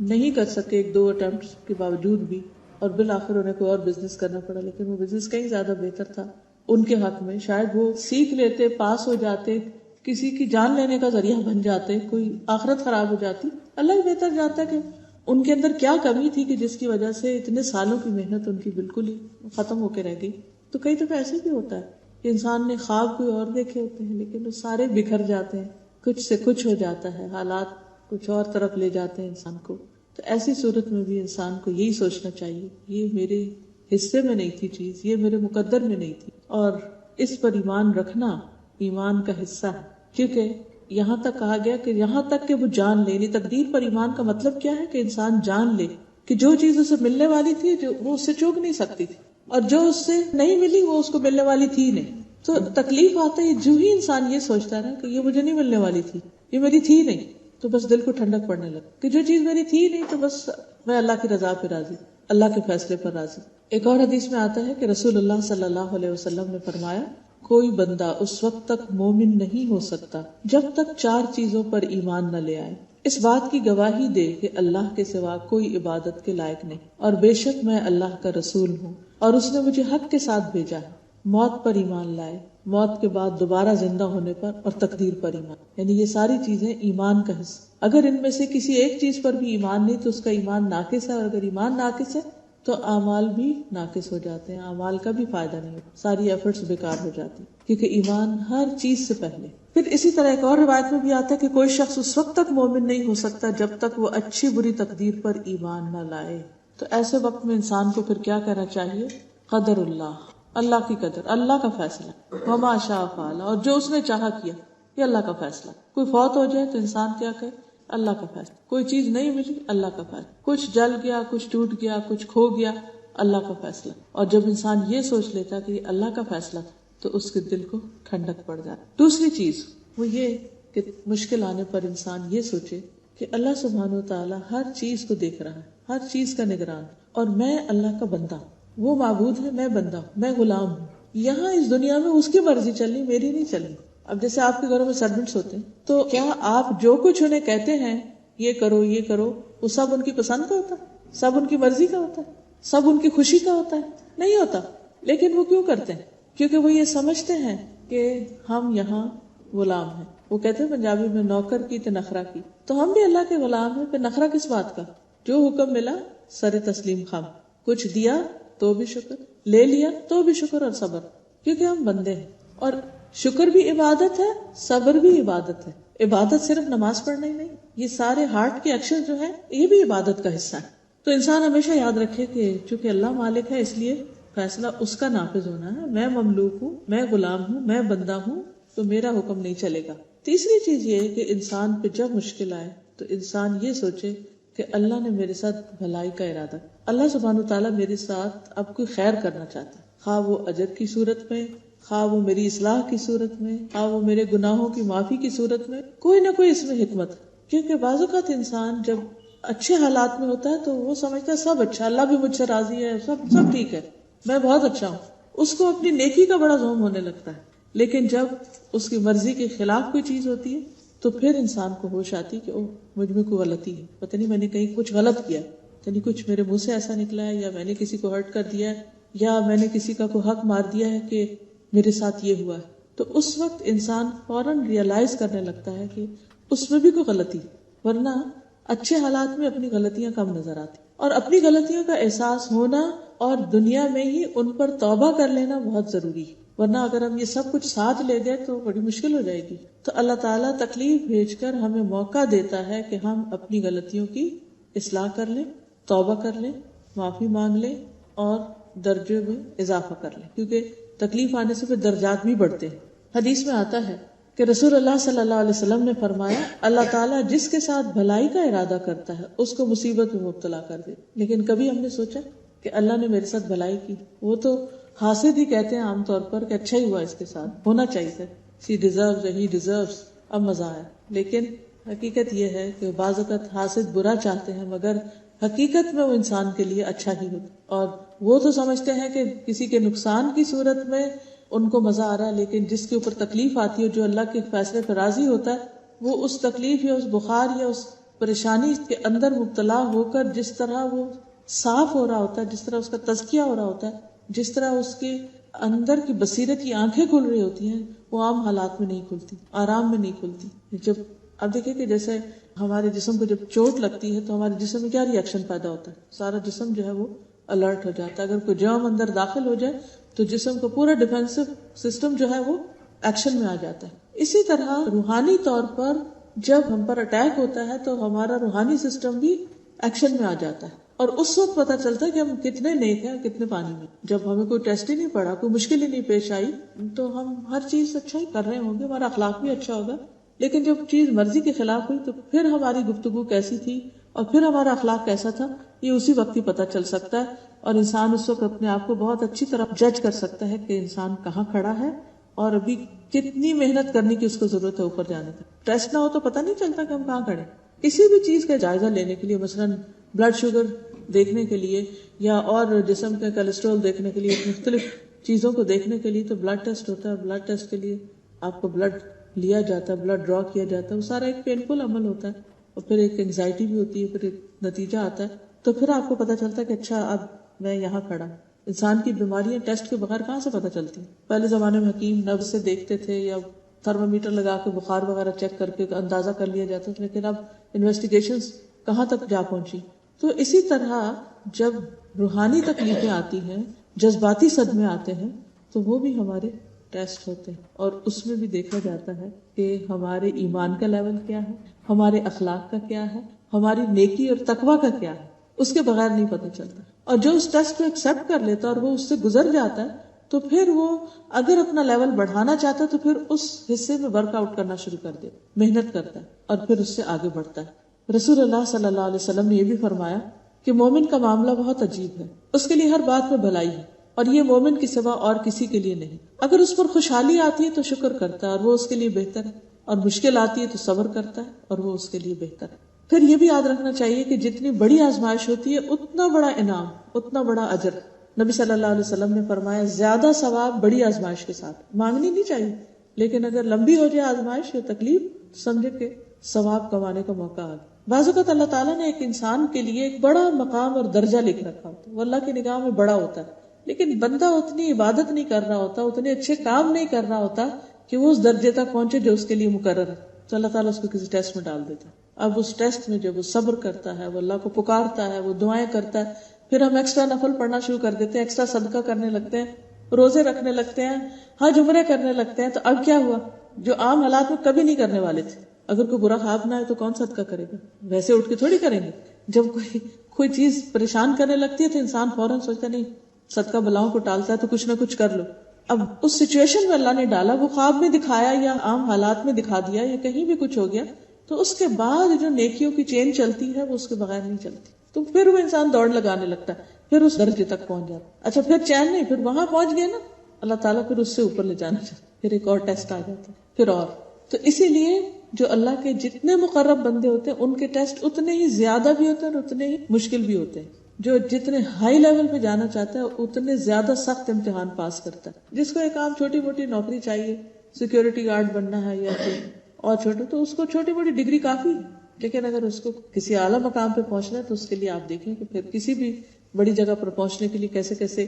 نہیں کر سکے 1-2 اٹمپٹس کے باوجود بھی, اور بالآخر انہیں کوئی اور بزنس کرنا پڑا، لیکن وہ بزنس کہیں زیادہ بہتر تھا ان کے حق میں. شاید وہ سیکھ لیتے، پاس ہو جاتے، کسی کی جان لینے کا ذریعہ بن جاتے، کوئی آخرت خراب ہو جاتی. اللہ ہی بہتر جانتا ہے کہ ان کے اندر کیا کمی تھی کہ جس کی وجہ سے اتنے سالوں کی محنت ان کی بالکل ہی ختم ہو کے رہ گئی. تو کئی دفعہ ایسے بھی ہوتا ہے کہ انسان نے خواب کوئی اور دیکھے ہوتے ہیں لیکن وہ سارے بکھر جاتے ہیں، کچھ سے کچھ ہو جاتا ہے، حالات کچھ اور طرف لے جاتے ہیں انسان کو. تو ایسی صورت میں بھی انسان کو یہی سوچنا چاہیے یہ میرے حصے میں نہیں تھی چیز، یہ میرے مقدر میں نہیں تھی. اور اس پر ایمان رکھنا ایمان کا حصہ ہے، کیونکہ یہاں تک کہا گیا کہ یہاں تک کہ وہ جان لے. یعنی تقدیر پر ایمان کا مطلب کیا ہے کہ انسان جان لے کہ جو چیز اسے ملنے والی تھی جو وہ اس سے چوک نہیں سکتی تھی، اور جو اس سے نہیں ملی وہ اس کو ملنے والی تھی نہیں. تو تکلیف آتا ہے جو ہی انسان یہ سوچتا ہے کہ یہ مجھے نہیں ملنے والی تھی، یہ میری تھی نہیں، تو بس دل کو ٹھنڈک پڑنے لگا کہ جو چیز میری تھی نہیں تو بس میں اللہ کی رضا پہ راضی، اللہ کے فیصلے پر راضی. ایک اور حدیث میں آتا ہے کہ رسول اللہ صلی اللہ علیہ وسلم نے فرمایا کوئی بندہ اس وقت تک مومن نہیں ہو سکتا جب تک 4 چیزوں پر ایمان نہ لے آئے. اس بات کی گواہی دے کہ اللہ کے سوا کوئی عبادت کے لائق نہیں، اور بے شک میں اللہ کا رسول ہوں اور اس نے مجھے حق کے ساتھ بھیجا ہے. موت پر ایمان لائے، موت کے بعد دوبارہ زندہ ہونے پر، اور تقدیر پر ایمان. یعنی یہ ساری چیزیں ایمان کا حصہ. اگر ان میں سے کسی ایک چیز پر بھی ایمان نہیں تو اس کا ایمان ناقص ہے، اور اگر ایمان ناقص ہے تو اعمال بھی ناقص ہو جاتے ہیں، اعمال کا بھی فائدہ نہیں ہوتا، ساری ایفرٹس بیکار ہو جاتی، کیونکہ ایمان ہر چیز سے پہلے. پھر اسی طرح ایک اور روایت میں بھی آتا ہے کہ کوئی شخص اس وقت تک مومن نہیں ہو سکتا جب تک وہ اچھی بری تقدیر پر ایمان نہ لائے. تو ایسے وقت میں انسان کو پھر کیا کہنا چاہیے؟ قدر اللہ، اللہ کی قدر، اللہ کا فیصلہ، وما شاء فعل، اور جو اس نے چاہا کیا، یہ اللہ کا فیصلہ. کوئی فوت ہو جائے تو انسان کیا کہے؟ اللہ کا فیصلہ. کوئی چیز نہیں ملی، اللہ کا فیصلہ. کچھ جل گیا، کچھ ٹوٹ گیا، کچھ کھو گیا، اللہ کا فیصلہ. اور جب انسان یہ سوچ لیتا کہ یہ اللہ کا فیصلہ تو اس کے دل کو ٹھنڈک پڑ جاتی. دوسری چیز وہ یہ کہ مشکل آنے پر انسان یہ سوچے کہ اللہ سبحانہ و تعالیٰ ہر چیز کو دیکھ رہا ہے، ہر چیز کا نگران، اور میں اللہ کا بندہ ہوں. وہ معبود ہے، میں بندہ ہوں، میں غلام ہوں. یہاں اس دنیا میں اس کی مرضی چلنی، میری نہیں چلنی. اب جیسے آپ کے گھروں میں سرونٹس ہوتے ہیں تو کیا آپ جو کچھ انہیں کہتے ہیں یہ کرو یہ کرو، وہ سب ان کی پسند کا ہوتا ہے؟ سب ان کی مرضی کا ہوتا ہے؟ سب ان کی خوشی کا ہوتا ہے؟ نہیں ہوتا. لیکن وہ کیوں کرتے ہیں؟ کیونکہ وہ یہ سمجھتے ہیں کہ ہم یہاں غلام ہیں. وہ کہتے ہیں پنجابی میں نوکر کی تو نخرہ کی. تو ہم بھی اللہ کے غلام ہیں، پھر نخرہ کس بات کا؟ جو حکم ملا سر تسلیم خم، کچھ دیا تو بھی شکر، لے لیا تو بھی شکر اور صبر، کیونکہ ہم بندے ہیں. اور شکر بھی عبادت ہے، صبر بھی عبادت ہے. عبادت صرف نماز پڑھنا ہی نہیں، یہ سارے ہارٹ کے ایکشن جو ہیں یہ بھی عبادت کا حصہ ہے. تو انسان ہمیشہ یاد رکھے کہ چونکہ اللہ مالک ہے اس لیے فیصلہ اس کا نافذ ہونا ہے. میں مملوک ہوں، میں غلام ہوں، میں بندہ ہوں، تو میرا حکم نہیں چلے گا. تیسری چیز یہ ہے کہ انسان پہ جب مشکل آئے تو انسان یہ سوچے کہ اللہ نے میرے ساتھ بھلائی کا ارادہ، اللہ سبحانہ وتعالیٰ میرے ساتھ اب کوئی خیر کرنا چاہتا ہے، خواہ وہ اجر کی صورت میں، خواہ وہ میری اصلاح کی صورت میں، خواہ وہ میرے گناہوں کی معافی کی صورت میں، کوئی نہ کوئی اس میں حکمت. کیونکہ بعض اوقات انسان جب اچھے حالات میں ہوتا ہے تو وہ سمجھتا ہے سب اچھا، اللہ بھی مجھ سے راضی ہے، سب ٹھیک ہے، میں بہت اچھا ہوں. اس کو اپنی نیکی کا بڑا زوم ہونے لگتا ہے. لیکن جب اس کی مرضی کے خلاف کوئی چیز ہوتی ہے تو پھر انسان کو ہوش آتی کہ اوہ مجھ میں کوئی غلطی ہے، پتہ نہیں میں نے کہیں کچھ غلط کیا، پتہ نہیں کچھ میرے منہ سے ایسا نکلا ہے، یا میں نے کسی کو ہرٹ کر دیا ہے، یا میں نے کسی کا کوئی حق مار دیا ہے کہ میرے ساتھ یہ ہوا ہے. تو اس وقت انسان فوراً ریئلائز کرنے لگتا ہے کہ اس میں بھی کوئی غلطی، ورنہ اچھے حالات میں اپنی غلطیاں کم نظر آتی، اور اپنی غلطیوں کا احساس ہونا اور دنیا میں ہی ان پر توبہ کر لینا بہت ضروری ہے. ورنہ اگر ہم یہ سب کچھ ساتھ لے گئے تو بڑی مشکل ہو جائے گی. تو اللہ تعالیٰ تکلیف بھیج کر ہمیں موقع دیتا ہے کہ ہم اپنی غلطیوں کی اصلاح کر لیں، توبہ کر لیں، معافی مانگ لیں اور درجے میں اضافہ کر لیں، کیونکہ تکلیف آنے سے پھر درجات بھی بڑھتے ہیں. حدیث میں آتا ہے کہ رسول اللہ صلی اللہ علیہ وسلم نے فرمایا اللہ تعالیٰ جس کے ساتھ بھلائی کا ارادہ کرتا ہے اس کو مصیبت میں مبتلا کر دے. لیکن کبھی ہم نے سوچا کہ اللہ نے میرے ساتھ بھلائی کی؟ وہ تو حاسد ہی کہتے ہیں عام طور پر کہ اچھا ہی ہوا، اس کے ساتھ ہونا چاہیے تھا، she deserves, he deserves. اب مزہ آیا. لیکن حقیقت یہ ہے کہ بعض اوقات حاسد برا چاہتے ہیں مگر حقیقت میں وہ انسان کے لیے اچھا ہی ہوتا. اور وہ تو سمجھتے ہیں کہ کسی کے نقصان کی صورت میں ان کو مزہ آ رہا ہے، لیکن جس کے اوپر تکلیف آتی ہے، جو اللہ کے فیصلے پر راضی ہوتا ہے، وہ اس تکلیف یا اس بخار یا اس پریشانی کے اندر مبتلا ہو کر جس طرح وہ صاف ہو رہا ہوتا ہے، جس طرح اس کا تزکیہ ہو رہا ہوتا ہے، جس طرح اس کے اندر کی بصیرت کی آنکھیں کھل رہی ہوتی ہیں، وہ عام حالات میں نہیں کھلتی، آرام میں نہیں کھلتی. جب اب دیکھیں کہ جیسے ہمارے جسم کو جب چوٹ لگتی ہے تو ہمارے جسم میں کیا ری ایکشن پیدا ہوتا ہے، سارا جسم جو ہے وہ الرٹ ہو جاتا ہے. اگر کوئی جرم اندر داخل ہو جائے تو جسم کو پورا ڈیفینسو سسٹم جو ہے وہ ایکشن میں آ جاتا ہے. اسی طرح روحانی طور پر جب ہم پر اٹیک ہوتا ہے تو ہمارا روحانی سسٹم بھی ایکشن میں آ جاتا ہے، اور اس وقت پتہ چلتا ہے کہ ہم کتنے نیک ہیں اور کتنے پانی میں. جب ہمیں کوئی ٹیسٹ ہی نہیں پڑا، کوئی مشکل ہی نہیں پیش آئی، تو ہم ہر چیز اچھا ہی کر رہے ہوں گے، ہمارا اخلاق بھی اچھا ہوگا. لیکن جب چیز مرضی کے خلاف ہوئی تو پھر ہماری گفتگو کیسی تھی اور پھر ہمارا اخلاق کیسا تھا، یہ اسی وقت ہی پتہ چل سکتا ہے. اور انسان اس وقت اپنے آپ کو بہت اچھی طرح جج کر سکتا ہے کہ انسان کہاں کھڑا ہے اور ابھی کتنی محنت کرنے کی اس کو ضرورت ہے اوپر جانے کا. ٹیسٹ نہ ہو تو پتہ نہیں چلتا کہ ہم کہاں کھڑے. کسی بھی چیز کا جائزہ لینے کے لیے، مثلا بلڈ شوگر دیکھنے کے لیے یا اور جسم کا کولیسٹرول دیکھنے کے لیے، مختلف چیزوں کو دیکھنے کے لیے تو بلڈ ٹیسٹ ہوتا ہے. بلڈ ٹیسٹ کے لیے آپ کو بلڈ لیا جاتا ہے، بلڈ ڈرا کیا جاتا ہے، وہ سارا ایک پینفل عمل ہوتا ہے، اور پھر ایک انگزائٹی بھی ہوتی ہے، پھر ایک نتیجہ آتا ہے. تو پھر آپ کو پتا چلتا ہے کہ اچھا اب میں یہاں کھڑا. انسان کی بیماریاں ٹیسٹ کے بغیر کہاں سے پتا چلتی ہیں؟ پہلے زمانے میں حکیم نبض سے دیکھتے تھے یا تھرمو میٹر لگا کے بخار وغیرہ چیک کر کے اندازہ کر لیا جاتا تھا، لیکن اب انویسٹیگیشنز کہاں تک جا پہنچی. تو اسی طرح جب روحانی تکلیفیں آتی ہیں، جذباتی صدمے آتے ہیں، تو وہ بھی ہمارے ٹیسٹ ہوتے ہیں، اور اس میں بھی دیکھا جاتا ہے کہ ہمارے ایمان کا لیول کیا ہے، ہمارے اخلاق کا کیا ہے، ہماری نیکی اور تقوی کا کیا ہے. اس کے بغیر نہیں پتہ چلتا. اور جو اس ٹیسٹ کو ایکسپٹ کر لیتا اور وہ اس سے گزر جاتا ہے تو پھر وہ اگر اپنا لیول بڑھانا چاہتا ہے تو پھر اس حصے میں ورک آؤٹ کرنا شروع کر دے، محنت کرتا ہے اور پھر اس سے آگے بڑھتا ہے. رسول اللہ صلی اللہ علیہ وسلم نے یہ بھی فرمایا کہ مومن کا معاملہ بہت عجیب ہے، اس کے لیے ہر بات میں بھلائی ہے اور یہ مومن کے سوا اور کسی کے لیے نہیں. اگر اس پر خوشحالی آتی ہے تو شکر کرتا ہے اور وہ اس کے لیے بہتر ہے، اور مشکل آتی ہے تو صبر کرتا ہے اور وہ اس کے لیے بہتر ہے. پھر یہ بھی یاد رکھنا چاہیے کہ جتنی بڑی آزمائش ہوتی ہے اتنا بڑا انعام، اتنا بڑا اجر. نبی صلی اللہ علیہ وسلم نے فرمایا زیادہ ثواب بڑی آزمائش کے ساتھ. مانگنی نہیں چاہیے، لیکن اگر لمبی ہو جائے آزمائش یا تکلیف تو سمجھے کہ ثواب کمانے کا موقع آ گیا. بعض اوقات اللہ تعالیٰ نے ایک انسان کے لیے ایک بڑا مقام اور درجہ لکھ رکھا ہوتا ہے، وہ اللہ کی نگاہ میں بڑا ہوتا ہے، لیکن بندہ اتنی عبادت نہیں کر رہا ہوتا، اتنے اچھے کام نہیں کر رہا ہوتا کہ وہ اس درجے تک پہنچے جو اس کے لیے مقرر ہے. تو اللہ تعالیٰ اس کو کسی ٹیسٹ میں ڈال دیتا ہے. اب اس ٹیسٹ میں جب وہ صبر کرتا ہے، وہ اللہ کو پکارتا ہے، وہ دعائیں کرتا ہے، پھر ہم ایکسٹرا نفل پڑھنا شروع کر دیتے ہیں، ایکسٹرا صدقہ کرنے لگتے ہیں، روزے رکھنے لگتے ہیں، حج عمرے کرنے لگتے ہیں. تو اب کیا ہوا؟ جو عام حالات میں کبھی نہیں کرنے والے تھے. اگر کوئی برا خواب نہ ہے تو کون صدقہ کرے گا؟ ویسے اٹھ کے تھوڑی کریں گے. جب کوئی چیز پریشان کرنے لگتی ہے تو انسان فوراً سوچتا نہیں، صدقہ بلاؤں کو ٹالتا ہے تو کچھ نہ کچھ کر لو. اب اس سچویشن میں اللہ نے ڈالا، وہ خواب میں دکھایا یا عام حالات میں دکھا دیا یا کہیں بھی کچھ ہو گیا، تو اس کے بعد جو نیکیوں کی چین چلتی ہے وہ اس کے بغیر نہیں چلتی. تو پھر وہ انسان دوڑ لگانے لگتا ہے، پھر اس درجے تک پہنچ جاتا. اچھا پھر چین نہیں، پھر وہاں پہنچ گیا نا، اللہ تعالیٰ پھر اس سے اوپر لے جانا چاہتا، پھر ایک اور ٹیسٹ آ جاتا ہے، پھر اور. تو اسی لیے جو اللہ کے جتنے مقرب بندے ہوتے ہیں ان کے ٹیسٹ اتنے ہی زیادہ بھی ہوتے ہیں اور اتنے ہی مشکل بھی ہوتے ہیں. جو جتنے ہائی لیول پہ جانا چاہتا ہے اتنے زیادہ سخت امتحان پاس کرتا ہے. جس کو ایک عام چھوٹی موٹی نوکری چاہیے، سیکیورٹی گارڈ بننا ہے یا پھر اور چھوٹے، تو اس کو چھوٹی موٹی ڈگری کافی. لیکن اگر اس کو کسی اعلیٰ مقام پہ پہنچنا ہے تو اس کے لیے آپ دیکھیں کہ پھر کسی بھی بڑی جگہ پر پہنچنے کے لیے کیسے کیسے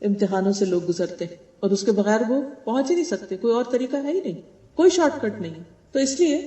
امتحانوں سے لوگ گزرتے ہیں، اور اس کے بغیر وہ پہنچ ہی نہیں سکتے. کوئی اور طریقہ ہے ہی نہیں، کوئی شارٹ کٹ نہیں. تو اس لیے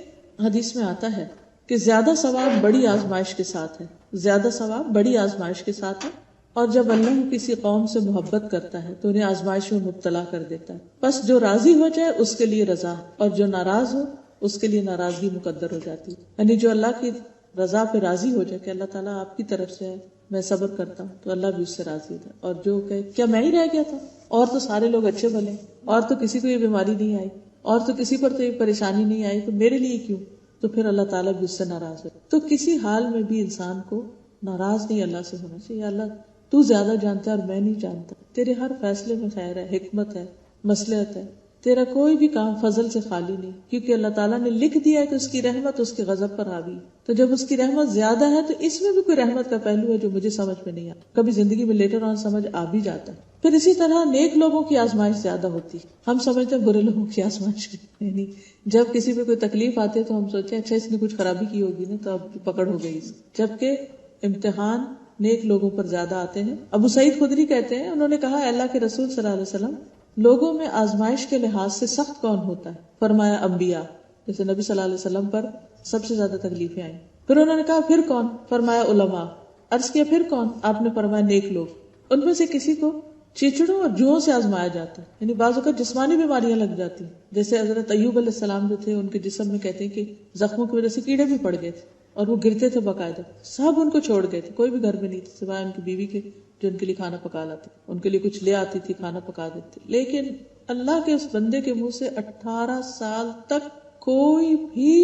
حدیث میں آتا ہے کہ زیادہ ثواب بڑی آزمائش کے ساتھ ہے، زیادہ ثواب بڑی آزمائش کے ساتھ ہے. اور جب اللہ کسی قوم سے محبت کرتا ہے تو انہیں آزمائش میں مبتلا کر دیتا ہے. بس جو راضی ہو جائے اس کے لیے رضا، اور جو ناراض ہو اس کے لیے ناراضگی مقدر ہو جاتی ہے. یعنی جو اللہ کی رضا پہ راضی ہو جائے کہ اللہ تعالیٰ آپ کی طرف سے ہے، میں صبر کرتا ہوں، تو اللہ بھی اس سے راضی ہوتا ہے. اور جو کہ کیا میں ہی رہ گیا تھا، اور تو سارے لوگ اچھے بھلے، اور تو کسی کو یہ بیماری نہیں آئی، اور تو کسی پر تو یہ پریشانی نہیں آئی، تو میرے لیے کیوں؟ تو پھر اللہ تعالیٰ بھی اس سے ناراض ہے. تو کسی حال میں بھی انسان کو ناراض نہیں اللہ سے ہونا چاہیے. اللہ تو زیادہ جانتا ہے اور میں نہیں جانتا، تیرے ہر فیصلے میں خیر ہے، حکمت ہے، مصلحت ہے، تیرا کوئی بھی کام فضل سے خالی نہیں، کیونکہ اللہ تعالیٰ نے لکھ دیا ہے کہ اس کی رحمت اس کے غضب پر حاوی. تو جب اس کی رحمت زیادہ ہے تو اس میں بھی کوئی رحمت کا پہلو ہے جو مجھے سمجھ میں نہیں آتا، کبھی زندگی میں لیٹر آن سمجھ آ بھی جاتا ہے. پھر اسی طرح نیک لوگوں کی آزمائش زیادہ ہوتی، ہم سمجھتے ہیں برے لوگوں کی آزمائش یعنی جب کسی پہ کوئی تکلیف آتی ہے تو ہم سوچتے ہیں اچھا اس نے کچھ خرابی کی ہوگی نا تو اب پکڑ ہو گئی. جبکہ امتحان نیک لوگوں پر زیادہ آتے ہیں. ابو سعید خدری کہتے ہیں انہوں نے کہا اللہ کے رسول صلی اللہ علیہ وسلم لوگوں میں آزمائش کے لحاظ سے سخت کون ہوتا ہے؟ فرمایا انبیاء. جیسے نبی صلی اللہ علیہ وسلم پر سب سے زیادہ تکلیفیں آئیں. پھر انہوں نے کہا پھر کون؟ فرمایا علماء. عرض کیا پھر کون؟ آپ نے فرمایا نیک لوگ. ان میں سے کسی کو چیچڑوں اور جوؤں سے آزمایا جاتا ہے، یعنی بعض اوقات جسمانی بیماریاں لگ جاتی ہیں. جیسے حضرت ایوب علیہ السلام جو تھے ان کے جسم میں کہتے ہیں کہ زخموں کی وجہ سے کیڑے بھی پڑ گئے تھے اور وہ گرتے تھے باقاعدہ. سب ان کو چھوڑ گئے تھے، کوئی بھی گھر میں نہیں تھا سوائے ان کی بیوی کے جو ان کے لیے کھانا پکا لاتی، ان کے لیے کچھ لے آتی تھی، کھانا پکا دیتی. لیکن اللہ کے اس بندے کے منہ سے 18 سال تک کوئی بھی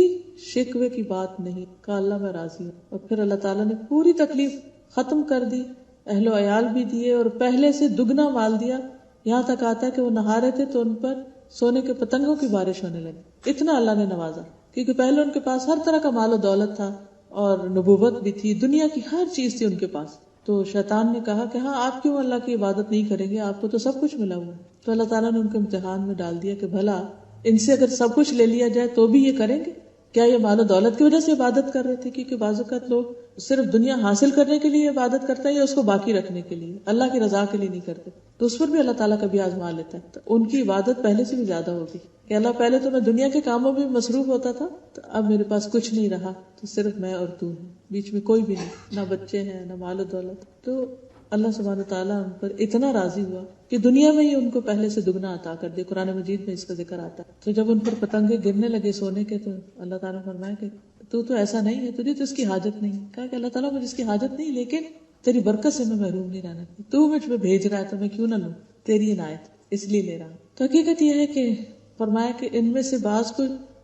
شکوے کی بات نہیں کہا اللہ میں راضی ہوں. اور پھر اللہ تعالیٰ نے پوری تکلیف ختم کر دی، اہل و عیال بھی دیے اور پہلے سے دگنا مال دیا. یہاں تک آتا ہے کہ وہ نہا رہے تھے تو ان پر سونے کے پتنگوں کی بارش ہونے لگی. اتنا اللہ نے نوازا کیونکہ پہلے ان کے پاس ہر طرح کا مال و دولت تھا اور نبوت بھی تھی، دنیا کی ہر چیز تھی ان کے پاس. تو شیطان نے کہا کہ ہاں آپ کیوں اللہ کی عبادت نہیں کریں گے، آپ کو تو سب کچھ ملا ہوا ہے. تو اللہ تعالیٰ نے ان کو امتحان میں ڈال دیا کہ بھلا ان سے اگر سب کچھ لے لیا جائے تو بھی یہ کریں گے کیا؟ یہ مال و دولت کی وجہ سے عبادت کر رہے تھے، کیونکہ بعض اوقات لوگ صرف دنیا حاصل کرنے کے لیے عبادت کرتے ہیں یا اس کو باقی رکھنے کے لیے، اللہ کی رضا کے لیے نہیں کرتے. تو اس پر بھی اللہ تعالیٰ کبھی آزما لیتا ہے. تو ان کی عبادت پہلے سے بھی زیادہ ہوگی کہ اللہ پہلے تو میں دنیا کے کاموں میں مصروف ہوتا تھا، تو اب میرے پاس کچھ نہیں رہا، تو صرف میں اور تو ہیں، بیچ میں کوئی بھی نہیں، نہ بچے ہیں نہ مال و دولت. تو اللہ سبحانہ وتعالیٰ ان پر اتنا راضی ہوا کہ دنیا میں ہی ان کو پہلے سے دگنا عطا کر دیا. قرآن مجید میں اس کا ذکر آتا ہے. تو جب ان پر پتنگے گرنے لگے سونے کے تو اللہ تعالیٰ نے فرمایا کہ تو ایسا نہیں ہے، تجھے تو اس کی حاجت نہیں. کہا کہ اللہ تعالیٰ مجھے اس کی حاجت نہیں، لیکن تیری برکت سے میں محروم نہیں رہنا، تو مجھ میں بھیج رہا ہے تو میں کیوں نہ لوں، تیری عنایت اس لیے لے رہا ہوں. تو حقیقت یہ ہے کہ فرمایا کہ ان میں سے بعض کو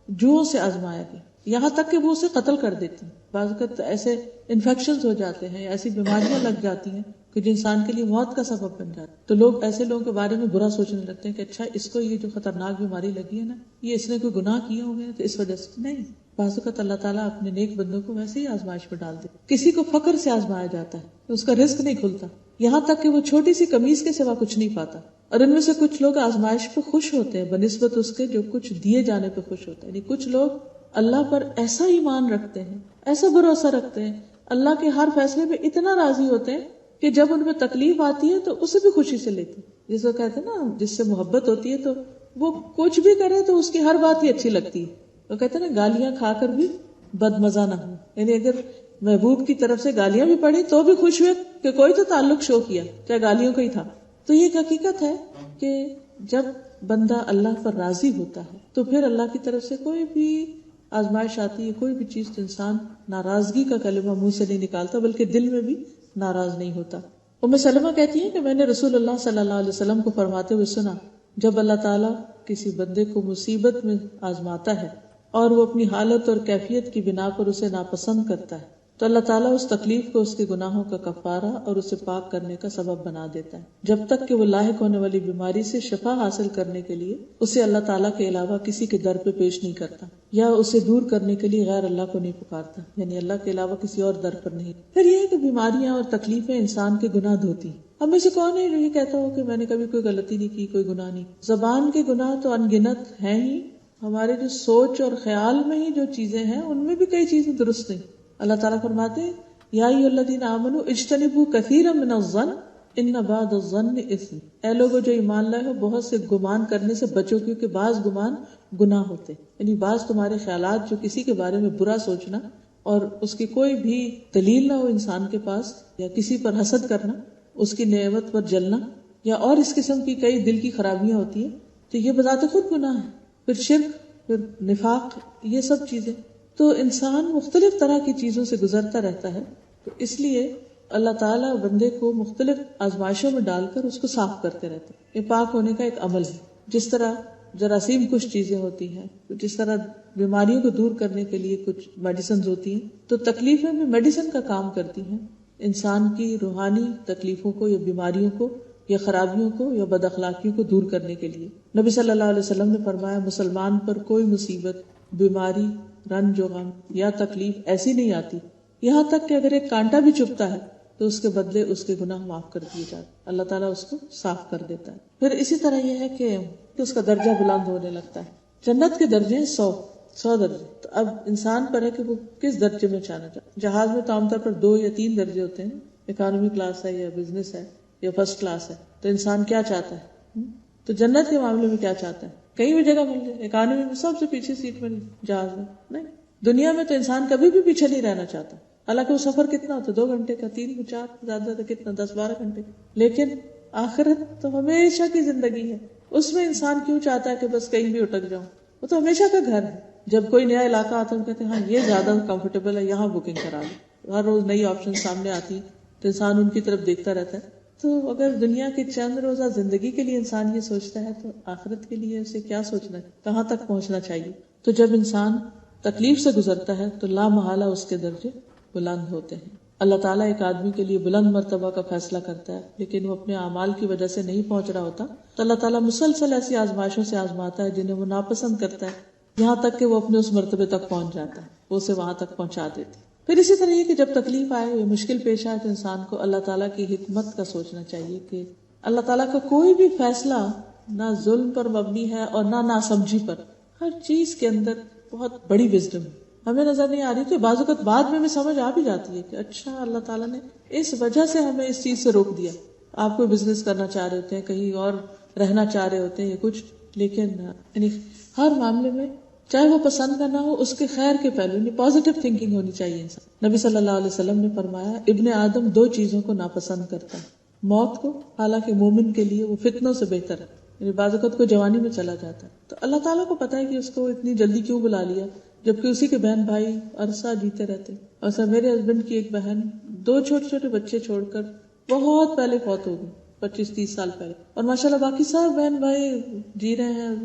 جوؤں سے آزمایا گیا، یہاں تک کہ وہ اسے قتل کر دیتی ہیں. بعض اوقات ایسے انفیکشنز ہو جاتے ہیں، ایسی بیماریاں لگ جاتی ہیں کہ جو انسان کے لیے موت کا سبب بن جاتا ہے. تو لوگ ایسے لوگوں کے بارے میں برا سوچنے لگتے ہیں کہ اچھا اس کو یہ جو خطرناک بیماری لگی ہے نا، یہ اس نے کوئی گناہ کیے ہوں گے تو اس وجہ سے نہیں. بعض اوقات اللہ تعالیٰ اپنے نیک بندوں کو ویسے ہی آزمائش میں ڈال دے. کسی کو فقر سے آزمایا جاتا ہے، اس کا رزق نہیں کھلتا، یہاں تک کہ وہ چھوٹی سی قمیص کے سوا کچھ نہیں پاتا. اور ان میں سے کچھ لوگ آزمائش پہ خوش ہوتے ہیں بنسبت اس کے جو کچھ دیے جانے پہ خوش ہوتے ہیں. یعنی کچھ لوگ اللہ پر ایسا ایمان رکھتے ہیں، ایسا بھروسہ رکھتے ہیں، اللہ کے ہر فیصلے پہ اتنا راضی ہوتے ہیں کہ جب ان پہ تکلیف آتی ہے تو اسے بھی خوشی سے لیتے ہیں. جس کو کہتے ہیں نا جس سے محبت ہوتی ہے تو وہ کچھ بھی کرے تو اس کی ہر بات ہی اچھی لگتی ہے. وہ کہتے ہیں نا گالیاں کھا کر بھی بد مزہ نہ ہو، یعنی اگر محبوب کی طرف سے گالیاں بھی پڑی تو بھی خوش ہوئے کہ کوئی تو تعلق شو کیا، چاہے گالیوں کا ہی تھا. تو یہ ایک حقیقت ہے کہ جب بندہ اللہ پر راضی ہوتا ہے تو پھر اللہ کی طرف سے کوئی بھی آزمائش آتی ہے، کوئی بھی چیز تو انسان ناراضگی کا کلمہ منہ سے نہیں نکالتا بلکہ دل میں بھی ناراض نہیں ہوتا. ام سلمہ کہتی ہے کہ میں نے رسول اللہ صلی اللہ علیہ وسلم کو فرماتے ہوئے سنا، جب اللہ تعالیٰ کسی بندے کو مصیبت میں آزماتا ہے اور وہ اپنی حالت اور کیفیت کی بنا پر اسے ناپسند کرتا ہے تو اللہ تعالیٰ اس تکلیف کو اس کے گناہوں کا کفارہ اور اسے پاک کرنے کا سبب بنا دیتا ہے، جب تک کہ وہ لاحق ہونے والی بیماری سے شفا حاصل کرنے کے لیے اسے اللہ تعالیٰ کے علاوہ کسی کے در پہ پیش نہیں کرتا یا اسے دور کرنے کے لیے غیر اللہ کو نہیں پکارتا، یعنی اللہ کے علاوہ کسی اور در پر نہیں. پھر یہ ہے کہ بیماریاں اور تکلیفیں انسان کے گناہ دھوتی ہیں. ہم میں سے کون ہے جو یہ کہتا ہو کہ میں نے کبھی کوئی غلطی نہیں کی، کوئی گناہ نہیں؟ زبان کے گناہ تو انگنت ہیں ہی، ہمارے جو سوچ اور خیال میں ہی جو چیزیں ہیں ان میں بھی کئی چیزیں درست نہیں. اللہ تعالیٰ فرماتے ہیں یا ایھا الذین آمنوا اجتنبوا کثیرا من الظن ان بعض الظن اثم. اے لوگو جو ایمان لائے ہو بہت سے گمان کرنے سے بچو کیونکہ بعض گمان گناہ ہوتے. یعنی بعض تمہارے خیالات جو کسی کے بارے میں برا سوچنا اور اس کی کوئی بھی دلیل نہ ہو انسان کے پاس، یا کسی پر حسد کرنا، اس کی نعمت پر جلنا، یا اور اس قسم کی کئی دل کی خرابیاں ہوتی ہیں تو یہ بذات خود گناہ ہے. پھر شرک، پھر نفاق، یہ سب چیزیں. تو انسان مختلف طرح کی چیزوں سے گزرتا رہتا ہے، تو اس لیے اللہ تعالیٰ بندے کو مختلف آزمائشوں میں ڈال کر اس کو صاف کرتے رہتے ہیں. یہ پاک ہونے کا ایک عمل ہے. جس طرح جراثیم کچھ چیزیں ہوتی ہیں، جس طرح بیماریوں کو دور کرنے کے لیے کچھ میڈیسنز ہوتی ہیں، تو تکلیفیں بھی میڈیسن کا کام کرتی ہیں انسان کی روحانی تکلیفوں کو یا بیماریوں کو یا خرابیوں کو یا بد اخلاقیوں کو دور کرنے کے لیے. نبی صلی اللہ علیہ وسلم نے فرمایا مسلمان پر کوئی مصیبت، بیماری، رنج و غم یا تکلیف ایسی نہیں آتی یہاں تک کہ اگر ایک کانٹا بھی چبھتا ہے تو اس کے بدلے اس کے گناہ معاف کر دیے جاتے، اللہ تعالیٰ اس کو صاف کر دیتا ہے. پھر اسی طرح یہ ہے کہ اس کا درجہ بلند ہونے لگتا ہے. جنت کے درجے ہیں 100 درجے. تو اب انسان پر ہے کہ وہ کس درجے میں جانا چاہتا ہے. جہاز میں تو عام طور پر 2 یا 3 درجے ہوتے ہیں، اکانومی کلاس ہے یا بزنس ہے یا فرسٹ کلاس ہے، تو انسان کیا چاہتا ہے؟ تو جنت کے معاملے میں کیا چاہتا ہے؟ کہیں بھی جگہ مل جائے، اکانومی میں سب سے پیچھے سیٹ میں جہاز میں نہیں، دنیا میں تو انسان کبھی بھی پیچھے نہیں رہنا چاہتا، حالانکہ وہ سفر کتنا ہوتا ہے، 2 گھنٹے کا، 3 4 زیادہ تو کتنا 10 12 گھنٹے، لیکن آخرت تو ہمیشہ کی زندگی ہے، اس میں انسان کیوں چاہتا ہے کہ بس کہیں بھی اٹک جاؤں؟ وہ تو ہمیشہ کا گھر ہے. جب کوئی نیا علاقہ آتا ہے کہتے ہیں ہاں یہ زیادہ کمفرٹیبل ہے، یہاں بکنگ کرا لو. ہر روز نئی آپشن سامنے آتی تو انسان ان کی طرف دیکھتا رہتا ہے. تو اگر دنیا کی چند روزہ زندگی کے لیے انسان یہ سوچتا ہے تو آخرت کے لیے اسے کیا سوچنا ہے، کہاں تک پہنچنا چاہیے. تو جب انسان تکلیف سے گزرتا ہے تو لا محالہ اس کے درجے بلند ہوتے ہیں. اللہ تعالیٰ ایک آدمی کے لیے بلند مرتبہ کا فیصلہ کرتا ہے، لیکن وہ اپنے اعمال کی وجہ سے نہیں پہنچ رہا ہوتا تو اللہ تعالیٰ مسلسل ایسی آزمائشوں سے آزماتا ہے جنہیں وہ ناپسند کرتا ہے، یہاں تک کہ وہ اپنے اس مرتبے تک پہنچ جاتا ہے، وہ اسے وہاں تک پہنچا دیتی. پھر اسی طرح یہ کہ جب تکلیف آئے یا مشکل پیش آئے تو انسان کو اللہ تعالیٰ کی حکمت کا سوچنا چاہیے کہ اللہ تعالیٰ کا کوئی بھی فیصلہ نہ ظلم پر مبنی ہے اور نہ ناسمجھی پر. ہر چیز کے اندر بہت بڑی وزڈم ہے، ہمیں نظر نہیں آ رہی تو بعض اوقات بعد میں سمجھ آ بھی جاتی ہے کہ اچھا اللہ تعالیٰ نے اس وجہ سے ہمیں اس چیز سے روک دیا. آپ کوئی بزنس کرنا چاہ رہے ہوتے ہیں، کہیں اور رہنا چاہ رہے ہوتے ہیں یا کچھ، لیکن یعنی ہر معاملے میں چاہے وہ پسند کا نہ ہو اس کے خیر کے پہلو، یعنی پازیٹیو تھنکنگ ہونی چاہیے انسان. نبی صلی اللہ علیہ وسلم نے فرمایا ابن آدم 2 چیزوں کو ناپسند کرتا ہے، موت کو، حالانکہ مومن کے لیے وہ فتنوں سے بہتر ہے. یعنی بعض اوقات کو جوانی میں چلا جاتا ہے تو اللہ تعالیٰ کو پتا ہے کہ اس کو اتنی جلدی کیوں بلا لیا، جبکہ اسی کے بہن بھائی عرصہ جیتے رہتے. ایسا میرے ہسبینڈ کی ایک بہن 2 چھوٹے چھوٹے بچے چھوڑ کر بہت پہلے فوت ہو گئی، 25-30 سال پہلے، اور ماشاءاللہ باقی سب بہن بھائی جی رہے ہیں،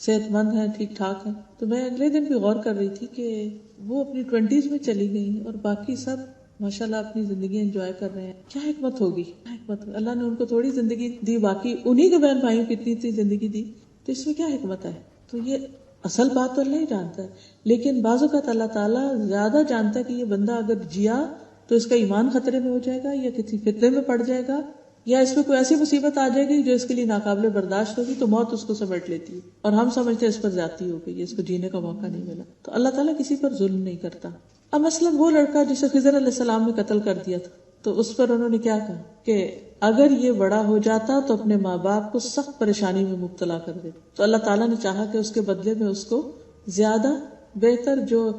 صحت مند ہیں، ٹھیک ٹھاک ہیں. تو میں اگلے دن بھی غور کر رہی تھی کہ وہ اپنی 20s میں چلی گئی اور باقی سب ماشاءاللہ اپنی زندگی انجوائے کر رہے ہیں. کیا حکمت ہوگی، کیا حکمت ہوگی. اللہ نے ان کو تھوڑی زندگی دی، باقی انہی کے بہن بھائیوں کی اتنی زندگی دی، تو اس میں کیا حکمت ہے. تو یہ اصل بات تو اللہ ہی جانتا ہے، لیکن بعض اوقات اللہ تعالیٰ زیادہ جانتا ہے کہ یہ بندہ اگر جیا تو اس کا ایمان خطرے میں ہو جائے گا یا کسی فتنے میں پڑ جائے گا یا اس میں کوئی ایسی مصیبت آ جائے گی جو اس کے لیے ناقابل برداشت ہوگی، تو موت اس کو سمیٹ لیتی ہے اور ہم سمجھتے ہیں اس پر زیادتی ہو گئی، اس کو جینے کا موقع نہیں ملا. تو اللہ تعالیٰ کسی پر ظلم نہیں کرتا. اب مثلاً وہ لڑکا جسے خضر علیہ السلام نے قتل کر دیا تھا، تو اس پر انہوں نے کیا کہا کہ اگر یہ بڑا ہو جاتا تو اپنے ماں باپ کو سخت پریشانی میں مبتلا کر دے. تو اللہ تعالیٰ نے چاہا کہ اس کے بدلے میں اس کو زیادہ بہتر، جو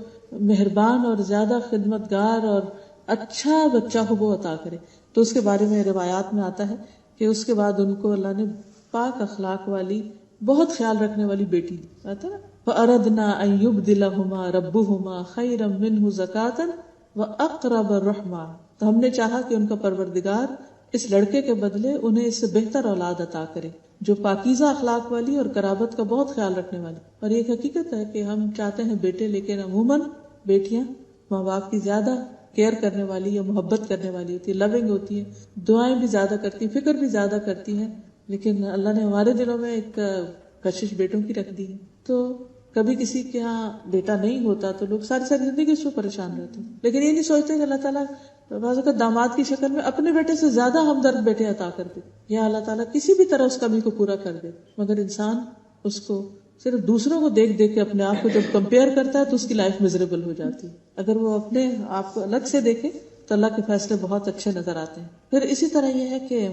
مہربان اور زیادہ خدمتگار اور اچھا بچہ ہو وہ عطا کرے. تو اس کے بارے میں روایات میں آتا ہے کہ اس کے بعد ان کو اللہ نے پاک اخلاق والی، بہت خیال رکھنے والی بیٹی دی. آتا نا فَأَرَدْنَا أَن يُبْدِلَهُمَا رَبُّهُمَا خَيْرًا مِّنْهُ زَكَاةً وَأَقْرَبَ رُحْمًا. تو ہم نے چاہا کہ ان کا پروردگار اس لڑکے کے بدلے انہیں اس سے بہتر اولاد عطا کرے جو پاکیزہ اخلاق والی اور قرابت کا بہت خیال رکھنے والی. اور یہ حقیقت ہے کہ ہم چاہتے ہیں بیٹے، لیکن عموماً بیٹیاں ماں باپ کی زیادہ کیئر کرنے والی یا محبت کرنے والی ہوتی ہے، لونگ ہوتی ہیں، دعائیں بھی زیادہ کرتی ہیں، فکر بھی زیادہ کرتی ہیں. لیکن اللہ نے ہمارے دلوں میں ایک کشش بیٹوں کی رکھ دی ہے. تو کبھی کسی کے ہاں بیٹا نہیں ہوتا تو لوگ ساری زندگی اس پہ پریشان رہتے ہیں، لیکن یہ نہیں سوچتے کہ اللہ تعالیٰ بعض اوقات داماد کی شکل میں اپنے بیٹے سے زیادہ ہمدرد بیٹے عطا کر دے، یا اللہ تعالیٰ کسی بھی طرح اس کمی کو پورا کر دے. مگر انسان اس کو صرف دوسروں کو دیکھ دیکھ کے اپنے آپ کو جب کمپیئر کرتا ہے تو اس کی لائف میزریبل ہو جاتی ہے. اگر وہ اپنے آپ کو الگ سے دیکھے تو اللہ کے فیصلے بہت اچھے نظر آتے ہیں. پھر اسی طرح یہ ہے کہ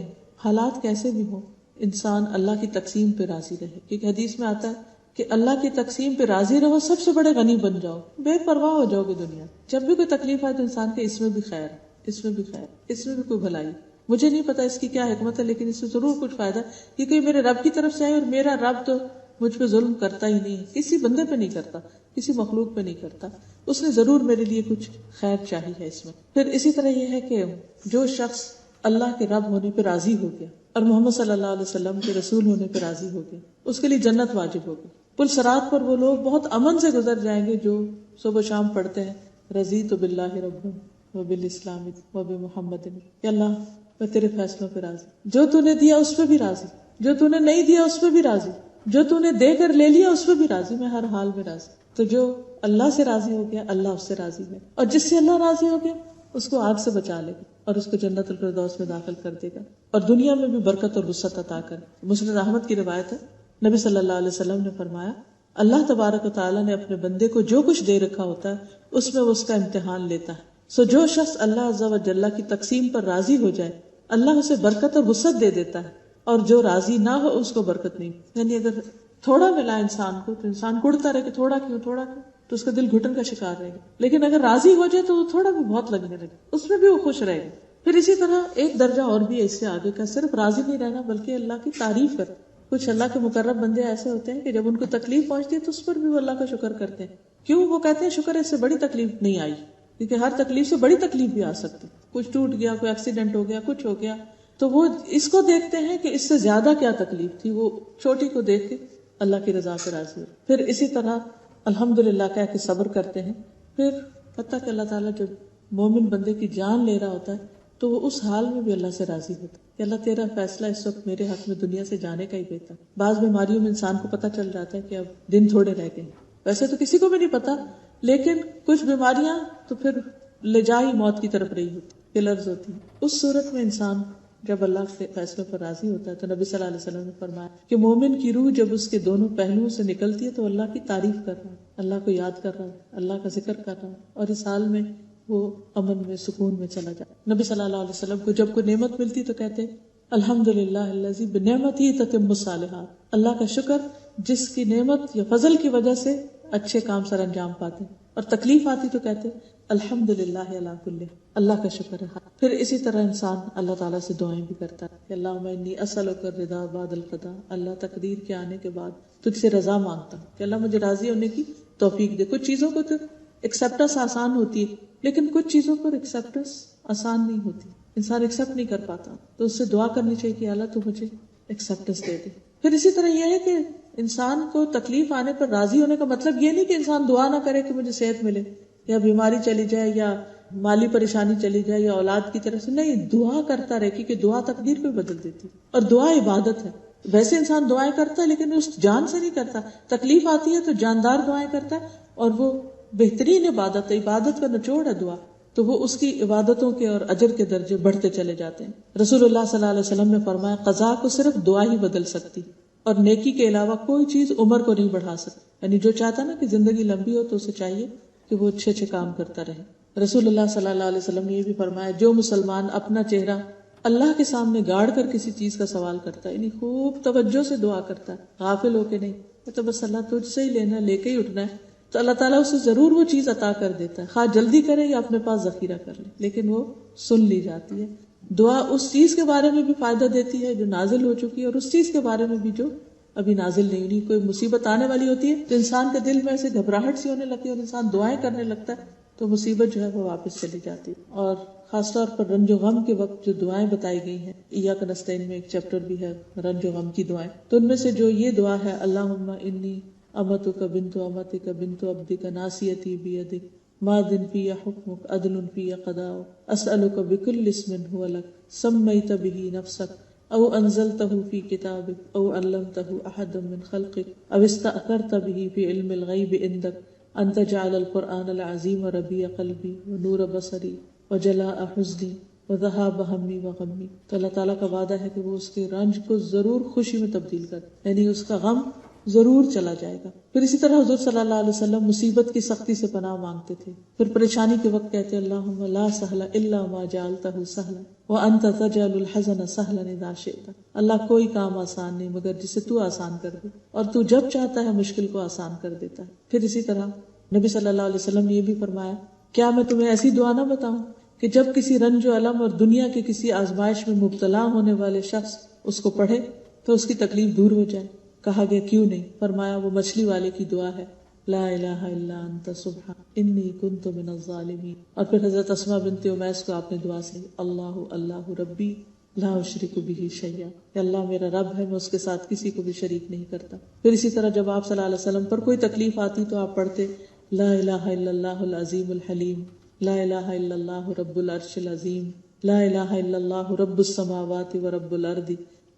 حالات کیسے بھی ہوں، انسان اللہ کی تقسیم پہ راضی رہے. کیونکہ حدیث میں آتا ہے کہ اللہ کی تقسیم پہ راضی رہو، سب سے بڑے غنی بن جاؤ، بے پرواہ ہو جاؤ گے دنیا. جب بھی کوئی تکلیف آئے تو انسان کے اس میں بھی خیر، اس میں بھی خیر، اس میں بھی کوئی بھلائی. مجھے نہیں پتا اس کی کیا حکمت ہے، لیکن اس سے ضرور کچھ فائدہ ہے، کیونکہ میرے رب کی طرف سے آئے اور میرا رب تو مجھ پہ ظلم کرتا ہی نہیں، کسی بندے پہ نہیں کرتا، کسی مخلوق پہ نہیں کرتا. اس نے ضرور میرے لیے کچھ خیر چاہی ہے اس میں. پھر اسی طرح یہ ہے کہ جو شخص اللہ کے رب ہونے پہ راضی ہو گیا اور محمد صلی اللہ علیہ وسلم کے رسول ہونے پہ راضی ہو گیا، اس کے لیے جنت واجب ہوگی. پل صراط پر وہ لوگ بہت امن سے گزر جائیں گے جو صبح و شام پڑھتے ہیں رضیت باللہ ربا وبالاسلام وبمحمد. کہ اللہ میں تیرے فیصلوں پہ راضی، جو تو نے دیا اس پہ بھی راضی، جو تو نے نہیں دیا اس پہ بھی راضی، جو تو نے دے کر لے لیا اس پہ بھی راضی، میں ہر حال میں راضی. تو جو اللہ سے راضی ہو گیا اللہ اس سے راضی ہے، اور جس سے اللہ راضی ہو گیا اس کو آگ سے بچا لے گا اور اس کو جنت الفردوس میں داخل کر دے گا اور دنیا میں بھی برکت اور وسعت عطا کر. مسند احمد کی روایت ہے، نبی صلی اللہ علیہ وسلم نے فرمایا اللہ تبارک و تعالیٰ نے اپنے بندے کو جو کچھ دے رکھا ہوتا ہے اس میں وہ اس کا امتحان لیتا ہے. سو جو شخص اللہ عز و جل کی تقسیم پر راضی ہو جائے اللہ اسے برکت اور وسعت دے دیتا ہے، اور جو راضی نہ ہو اس کو برکت نہیں. یعنی اگر تھوڑا ملا انسان کو تو انسان کڑتا رہے کہ تھوڑا کیوں تو اس کا دل گھٹن کا شکار رہے گا. لیکن اگر راضی ہو جائے تو وہ تھوڑا بھی بہت لگنے لگے، اس میں بھی وہ خوش رہے گا. پھر اسی طرح ایک درجہ اور بھی ہے اس سے آگے کا، صرف راضی نہیں رہنا بلکہ اللہ کی تعریف کرنا. کچھ اللہ کے مقرب بندے ایسے ہوتے ہیں کہ جب ان کو تکلیف پہنچتی ہے تو اس پر بھی وہ اللہ کا شکر کرتے ہیں. کیوں؟ وہ کہتے ہیں شکر اس سے بڑی تکلیف نہیں آئی، کیونکہ ہر تکلیف سے بڑی تکلیف بھی آ سکتی. کچھ ٹوٹ گیا، کوئی ایکسیڈنٹ ہو گیا، کچھ ہو گیا، تو وہ اس کو دیکھتے ہیں کہ اس سے زیادہ کیا تکلیف تھی، وہ چھوٹی کو دیکھ کے اللہ کی رضا پہ راضی ہو. پھر اسی طرح الحمدللہ کہہ کے صبر کرتے ہیں. پھر حتیٰ کہ اللہ تعالیٰ جب مومن بندے کی جان لے رہا ہوتا ہے تو وہ اس حال میں بھی اللہ سے راضی ہوتا ہے کہ اللہ تیرا فیصلہ اس وقت میرے حق میں دنیا سے جانے کا ہی بہتر. بعض بیماریوں میں انسان کو پتہ چل جاتا ہے کہ اب دن تھوڑے رہ گئے، ویسے تو کسی کو بھی نہیں پتا، لیکن کچھ بیماریاں تو پھر لے جا ہی موت کی طرف رہی ہوتی، کلرز ہوتی ہیں. اس صورت میں انسان جب اللہ کے فیصلے پر راضی ہوتا ہے تو نبی صلی اللہ علیہ وسلم نے فرمایا کہ مومن کی روح جب اس کے دونوں پہلوؤں سے نکلتی ہے تو اللہ کی تعریف کر رہا ہے، اللہ کو یاد کر رہا ہے، اللہ کا ذکر کر رہا ہے، اور اس حال میں وہ امن میں سکون میں چلا جائے. نبی صلی اللہ علیہ وسلم کو جب کوئی نعمت ملتی تو کہتے الحمدللہ الذی بنعمتہ تتم الصالحات، اللہ کا شکر جس کی نعمت یا فضل کی وجہ سے اچھے کام سر انجام پاتے. اور تکلیف آتی تو کہتے الحمدللہ علی کل، اللہ کا شکر ہے. پھر اسی طرح انسان اللہ تعالیٰ سے دعائیں بھی کرتا ہے کہ اللہم انی اسألک الرضا بعد القضاء، اللہ تقدیر کے آنے کے بعد تجھ سے رضا مانگتا ہوں کہ اللہ مجھے راضی ہونے کی توفیق دے. کچھ چیزوں کو تو ایکسیپٹنس آسان ہوتی ہے لیکن کچھ چیزوں پر ایکسیپٹنس آسان نہیں ہوتی، انسان ایکسیپٹ نہیں کر پاتا، تو اس سے دعا کرنی چاہیے کہ اللہ تو مجھے ایکسیپٹنس دے دے. پھر اسی طرح یہ ہے کہ انسان کو تکلیف آنے پر راضی ہونے کا مطلب یہ نہیں کہ انسان دعا نہ کرے کہ مجھے صحت ملے یا بیماری چلی جائے یا مالی پریشانی چلی جائے یا اولاد کی طرف سے، نہیں، دعا کرتا رہے، کیونکہ دعا تقدیر کو بدل دیتی اور دعا عبادت ہے. ویسے انسان دعائیں کرتا ہے لیکن اس جان سے نہیں کرتا. تکلیف آتی ہے تو جاندار دعائیں کرتا ہے اور وہ بہترین عبادت ہے، عبادت کا نچوڑ ہے دعا، تو وہ اس کی عبادتوں کے اور اجر کے درجے بڑھتے چلے جاتے ہیں. رسول اللہ صلی اللہ علیہ وسلم نے فرمایا قضاء کو صرف دعا ہی بدل سکتی اور نیکی کے علاوہ کوئی چیز عمر کو نہیں بڑھا سکتی. یعنی جو چاہتا نا کہ زندگی لمبی ہو تو اسے چاہیے کہ وہ اچھے اچھے کام کرتا رہے. رسول اللہ صلی اللہ علیہ وسلم نے یہ بھی فرمایا جو مسلمان اپنا چہرہ اللہ کے سامنے گاڑ کر کسی چیز کا سوال کرتا ہے، یعنی خوب توجہ سے دعا کرتا ہے، غافل ہو کے نہیں، تو بس اللہ تجھ سے ہی لینا، لے کے ہی اٹھنا ہے، تو اللہ تعالیٰ اسے ضرور وہ چیز عطا کر دیتا ہے، خواہ جلدی کرے یا اپنے پاس ذخیرہ کر لے، لیکن وہ سن لی جاتی ہے. دعا اس چیز کے بارے میں بھی فائدہ دیتی ہے جو نازل ہو چکی ہے اور اس چیز کے بارے میں بھی جو ابھی نازل نہیں ہوئی. کوئی مصیبت آنے والی ہوتی ہے تو انسان کے دل میں ایسے گھبراہٹ سی ہونے لگتی ہے اور انسان دعائیں کرنے لگتا ہے تو مصیبت جو ہے وہ واپس چلی جاتی ہے. اور خاص طور پر رنج و غم کے وقت جو دعائیں بتائی گئی ہیں، ایاک نستعین میں ایک چیپٹر بھی ہے رنج و غم کی دعائیں، تو ان میں سے جو یہ دعا ہے اللہم انی امتک بنت امتک بنت عبدک ناصیتی بیدک ماض فی حکمک عدل فی قضاؤک اسألک بکل اسم هو لک سمیت به نفسک او انزلته فی کتابک او علمته احدا من خلقک او استأثرت به فی علم الغیب عندک ان تجعل القرآن العظیم ربیع قلبی ونور بصری وجلاء حزنی وذهاب ہمی وغمی. تو اللہ تعالیٰ کا وعدہ ہے کہ وہ اس کے رنج کو ضرور خوشی میں تبدیل کر، یعنی اس کا غم ضرور چلا جائے گا. پھر اسی طرح حضور صلی اللہ علیہ وسلم مصیبت کی سختی سے پناہ مانگتے تھے. پھر پریشانی کے وقت کہتے اللہم لا سہل الا ما جعلتہ سہلا وانت تجعل الحزن سہلا اذا شئت. اللہ کوئی کام آسان نہیں مگر جسے تو آسان کر دے، اور تو جب چاہتا ہے مشکل کو آسان کر دیتا ہے. پھر اسی طرح نبی صلی اللہ علیہ وسلم نے یہ بھی فرمایا کیا میں تمہیں ایسی دعا نہ بتاؤں کہ جب کسی رنج و علم اور دنیا کے کسی آزمائش میں مبتلا ہونے والے شخص اس کو پڑھے تو اس کی تکلیف دور ہو جائے. کہا گیا کیوں نہیں؟ فرمایا وہ مچھلی والے کی دعا ہے لا الہ الا انت سبحان انی کنت من الظالمین. اور پھر حضرت اسماء بنت امیس کو آپ نے دعا سے اللہ اللہ ربی لا اشرک بہ شیئا، کہ اللہ میرا رب ہے، میں اس کے ساتھ کسی کو بھی شریک نہیں کرتا. پھر اسی طرح جب آپ صلی اللہ علیہ وسلم پر کوئی تکلیف آتی تو آپ پڑھتے لا الہ الا اللہ العظیم الحلیم، لا الہ الا اللہ رب العرش العظیم، لا الہ الا اللہ رب السماوات ورب الارض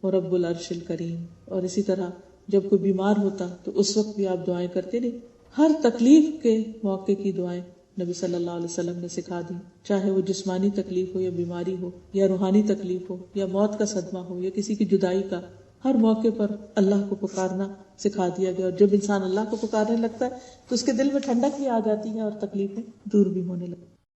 ورب العرش الکریم. اور اسی طرح جب کوئی بیمار ہوتا تو اس وقت بھی آپ دعائیں کرتے نہیں. ہر تکلیف کے موقع کی دعائیں نبی صلی اللہ علیہ وسلم نے سکھا دی، چاہے وہ جسمانی تکلیف ہو یا بیماری ہو یا روحانی تکلیف ہو یا موت کا صدمہ ہو یا کسی کی جدائی کا، ہر موقع پر اللہ کو پکارنا سکھا دیا گیا. اور جب انسان اللہ کو پکارنے لگتا ہے تو اس کے دل میں ٹھنڈک بھی آ جاتی ہے اور تکلیفیں دور بھی ہونے لگتی.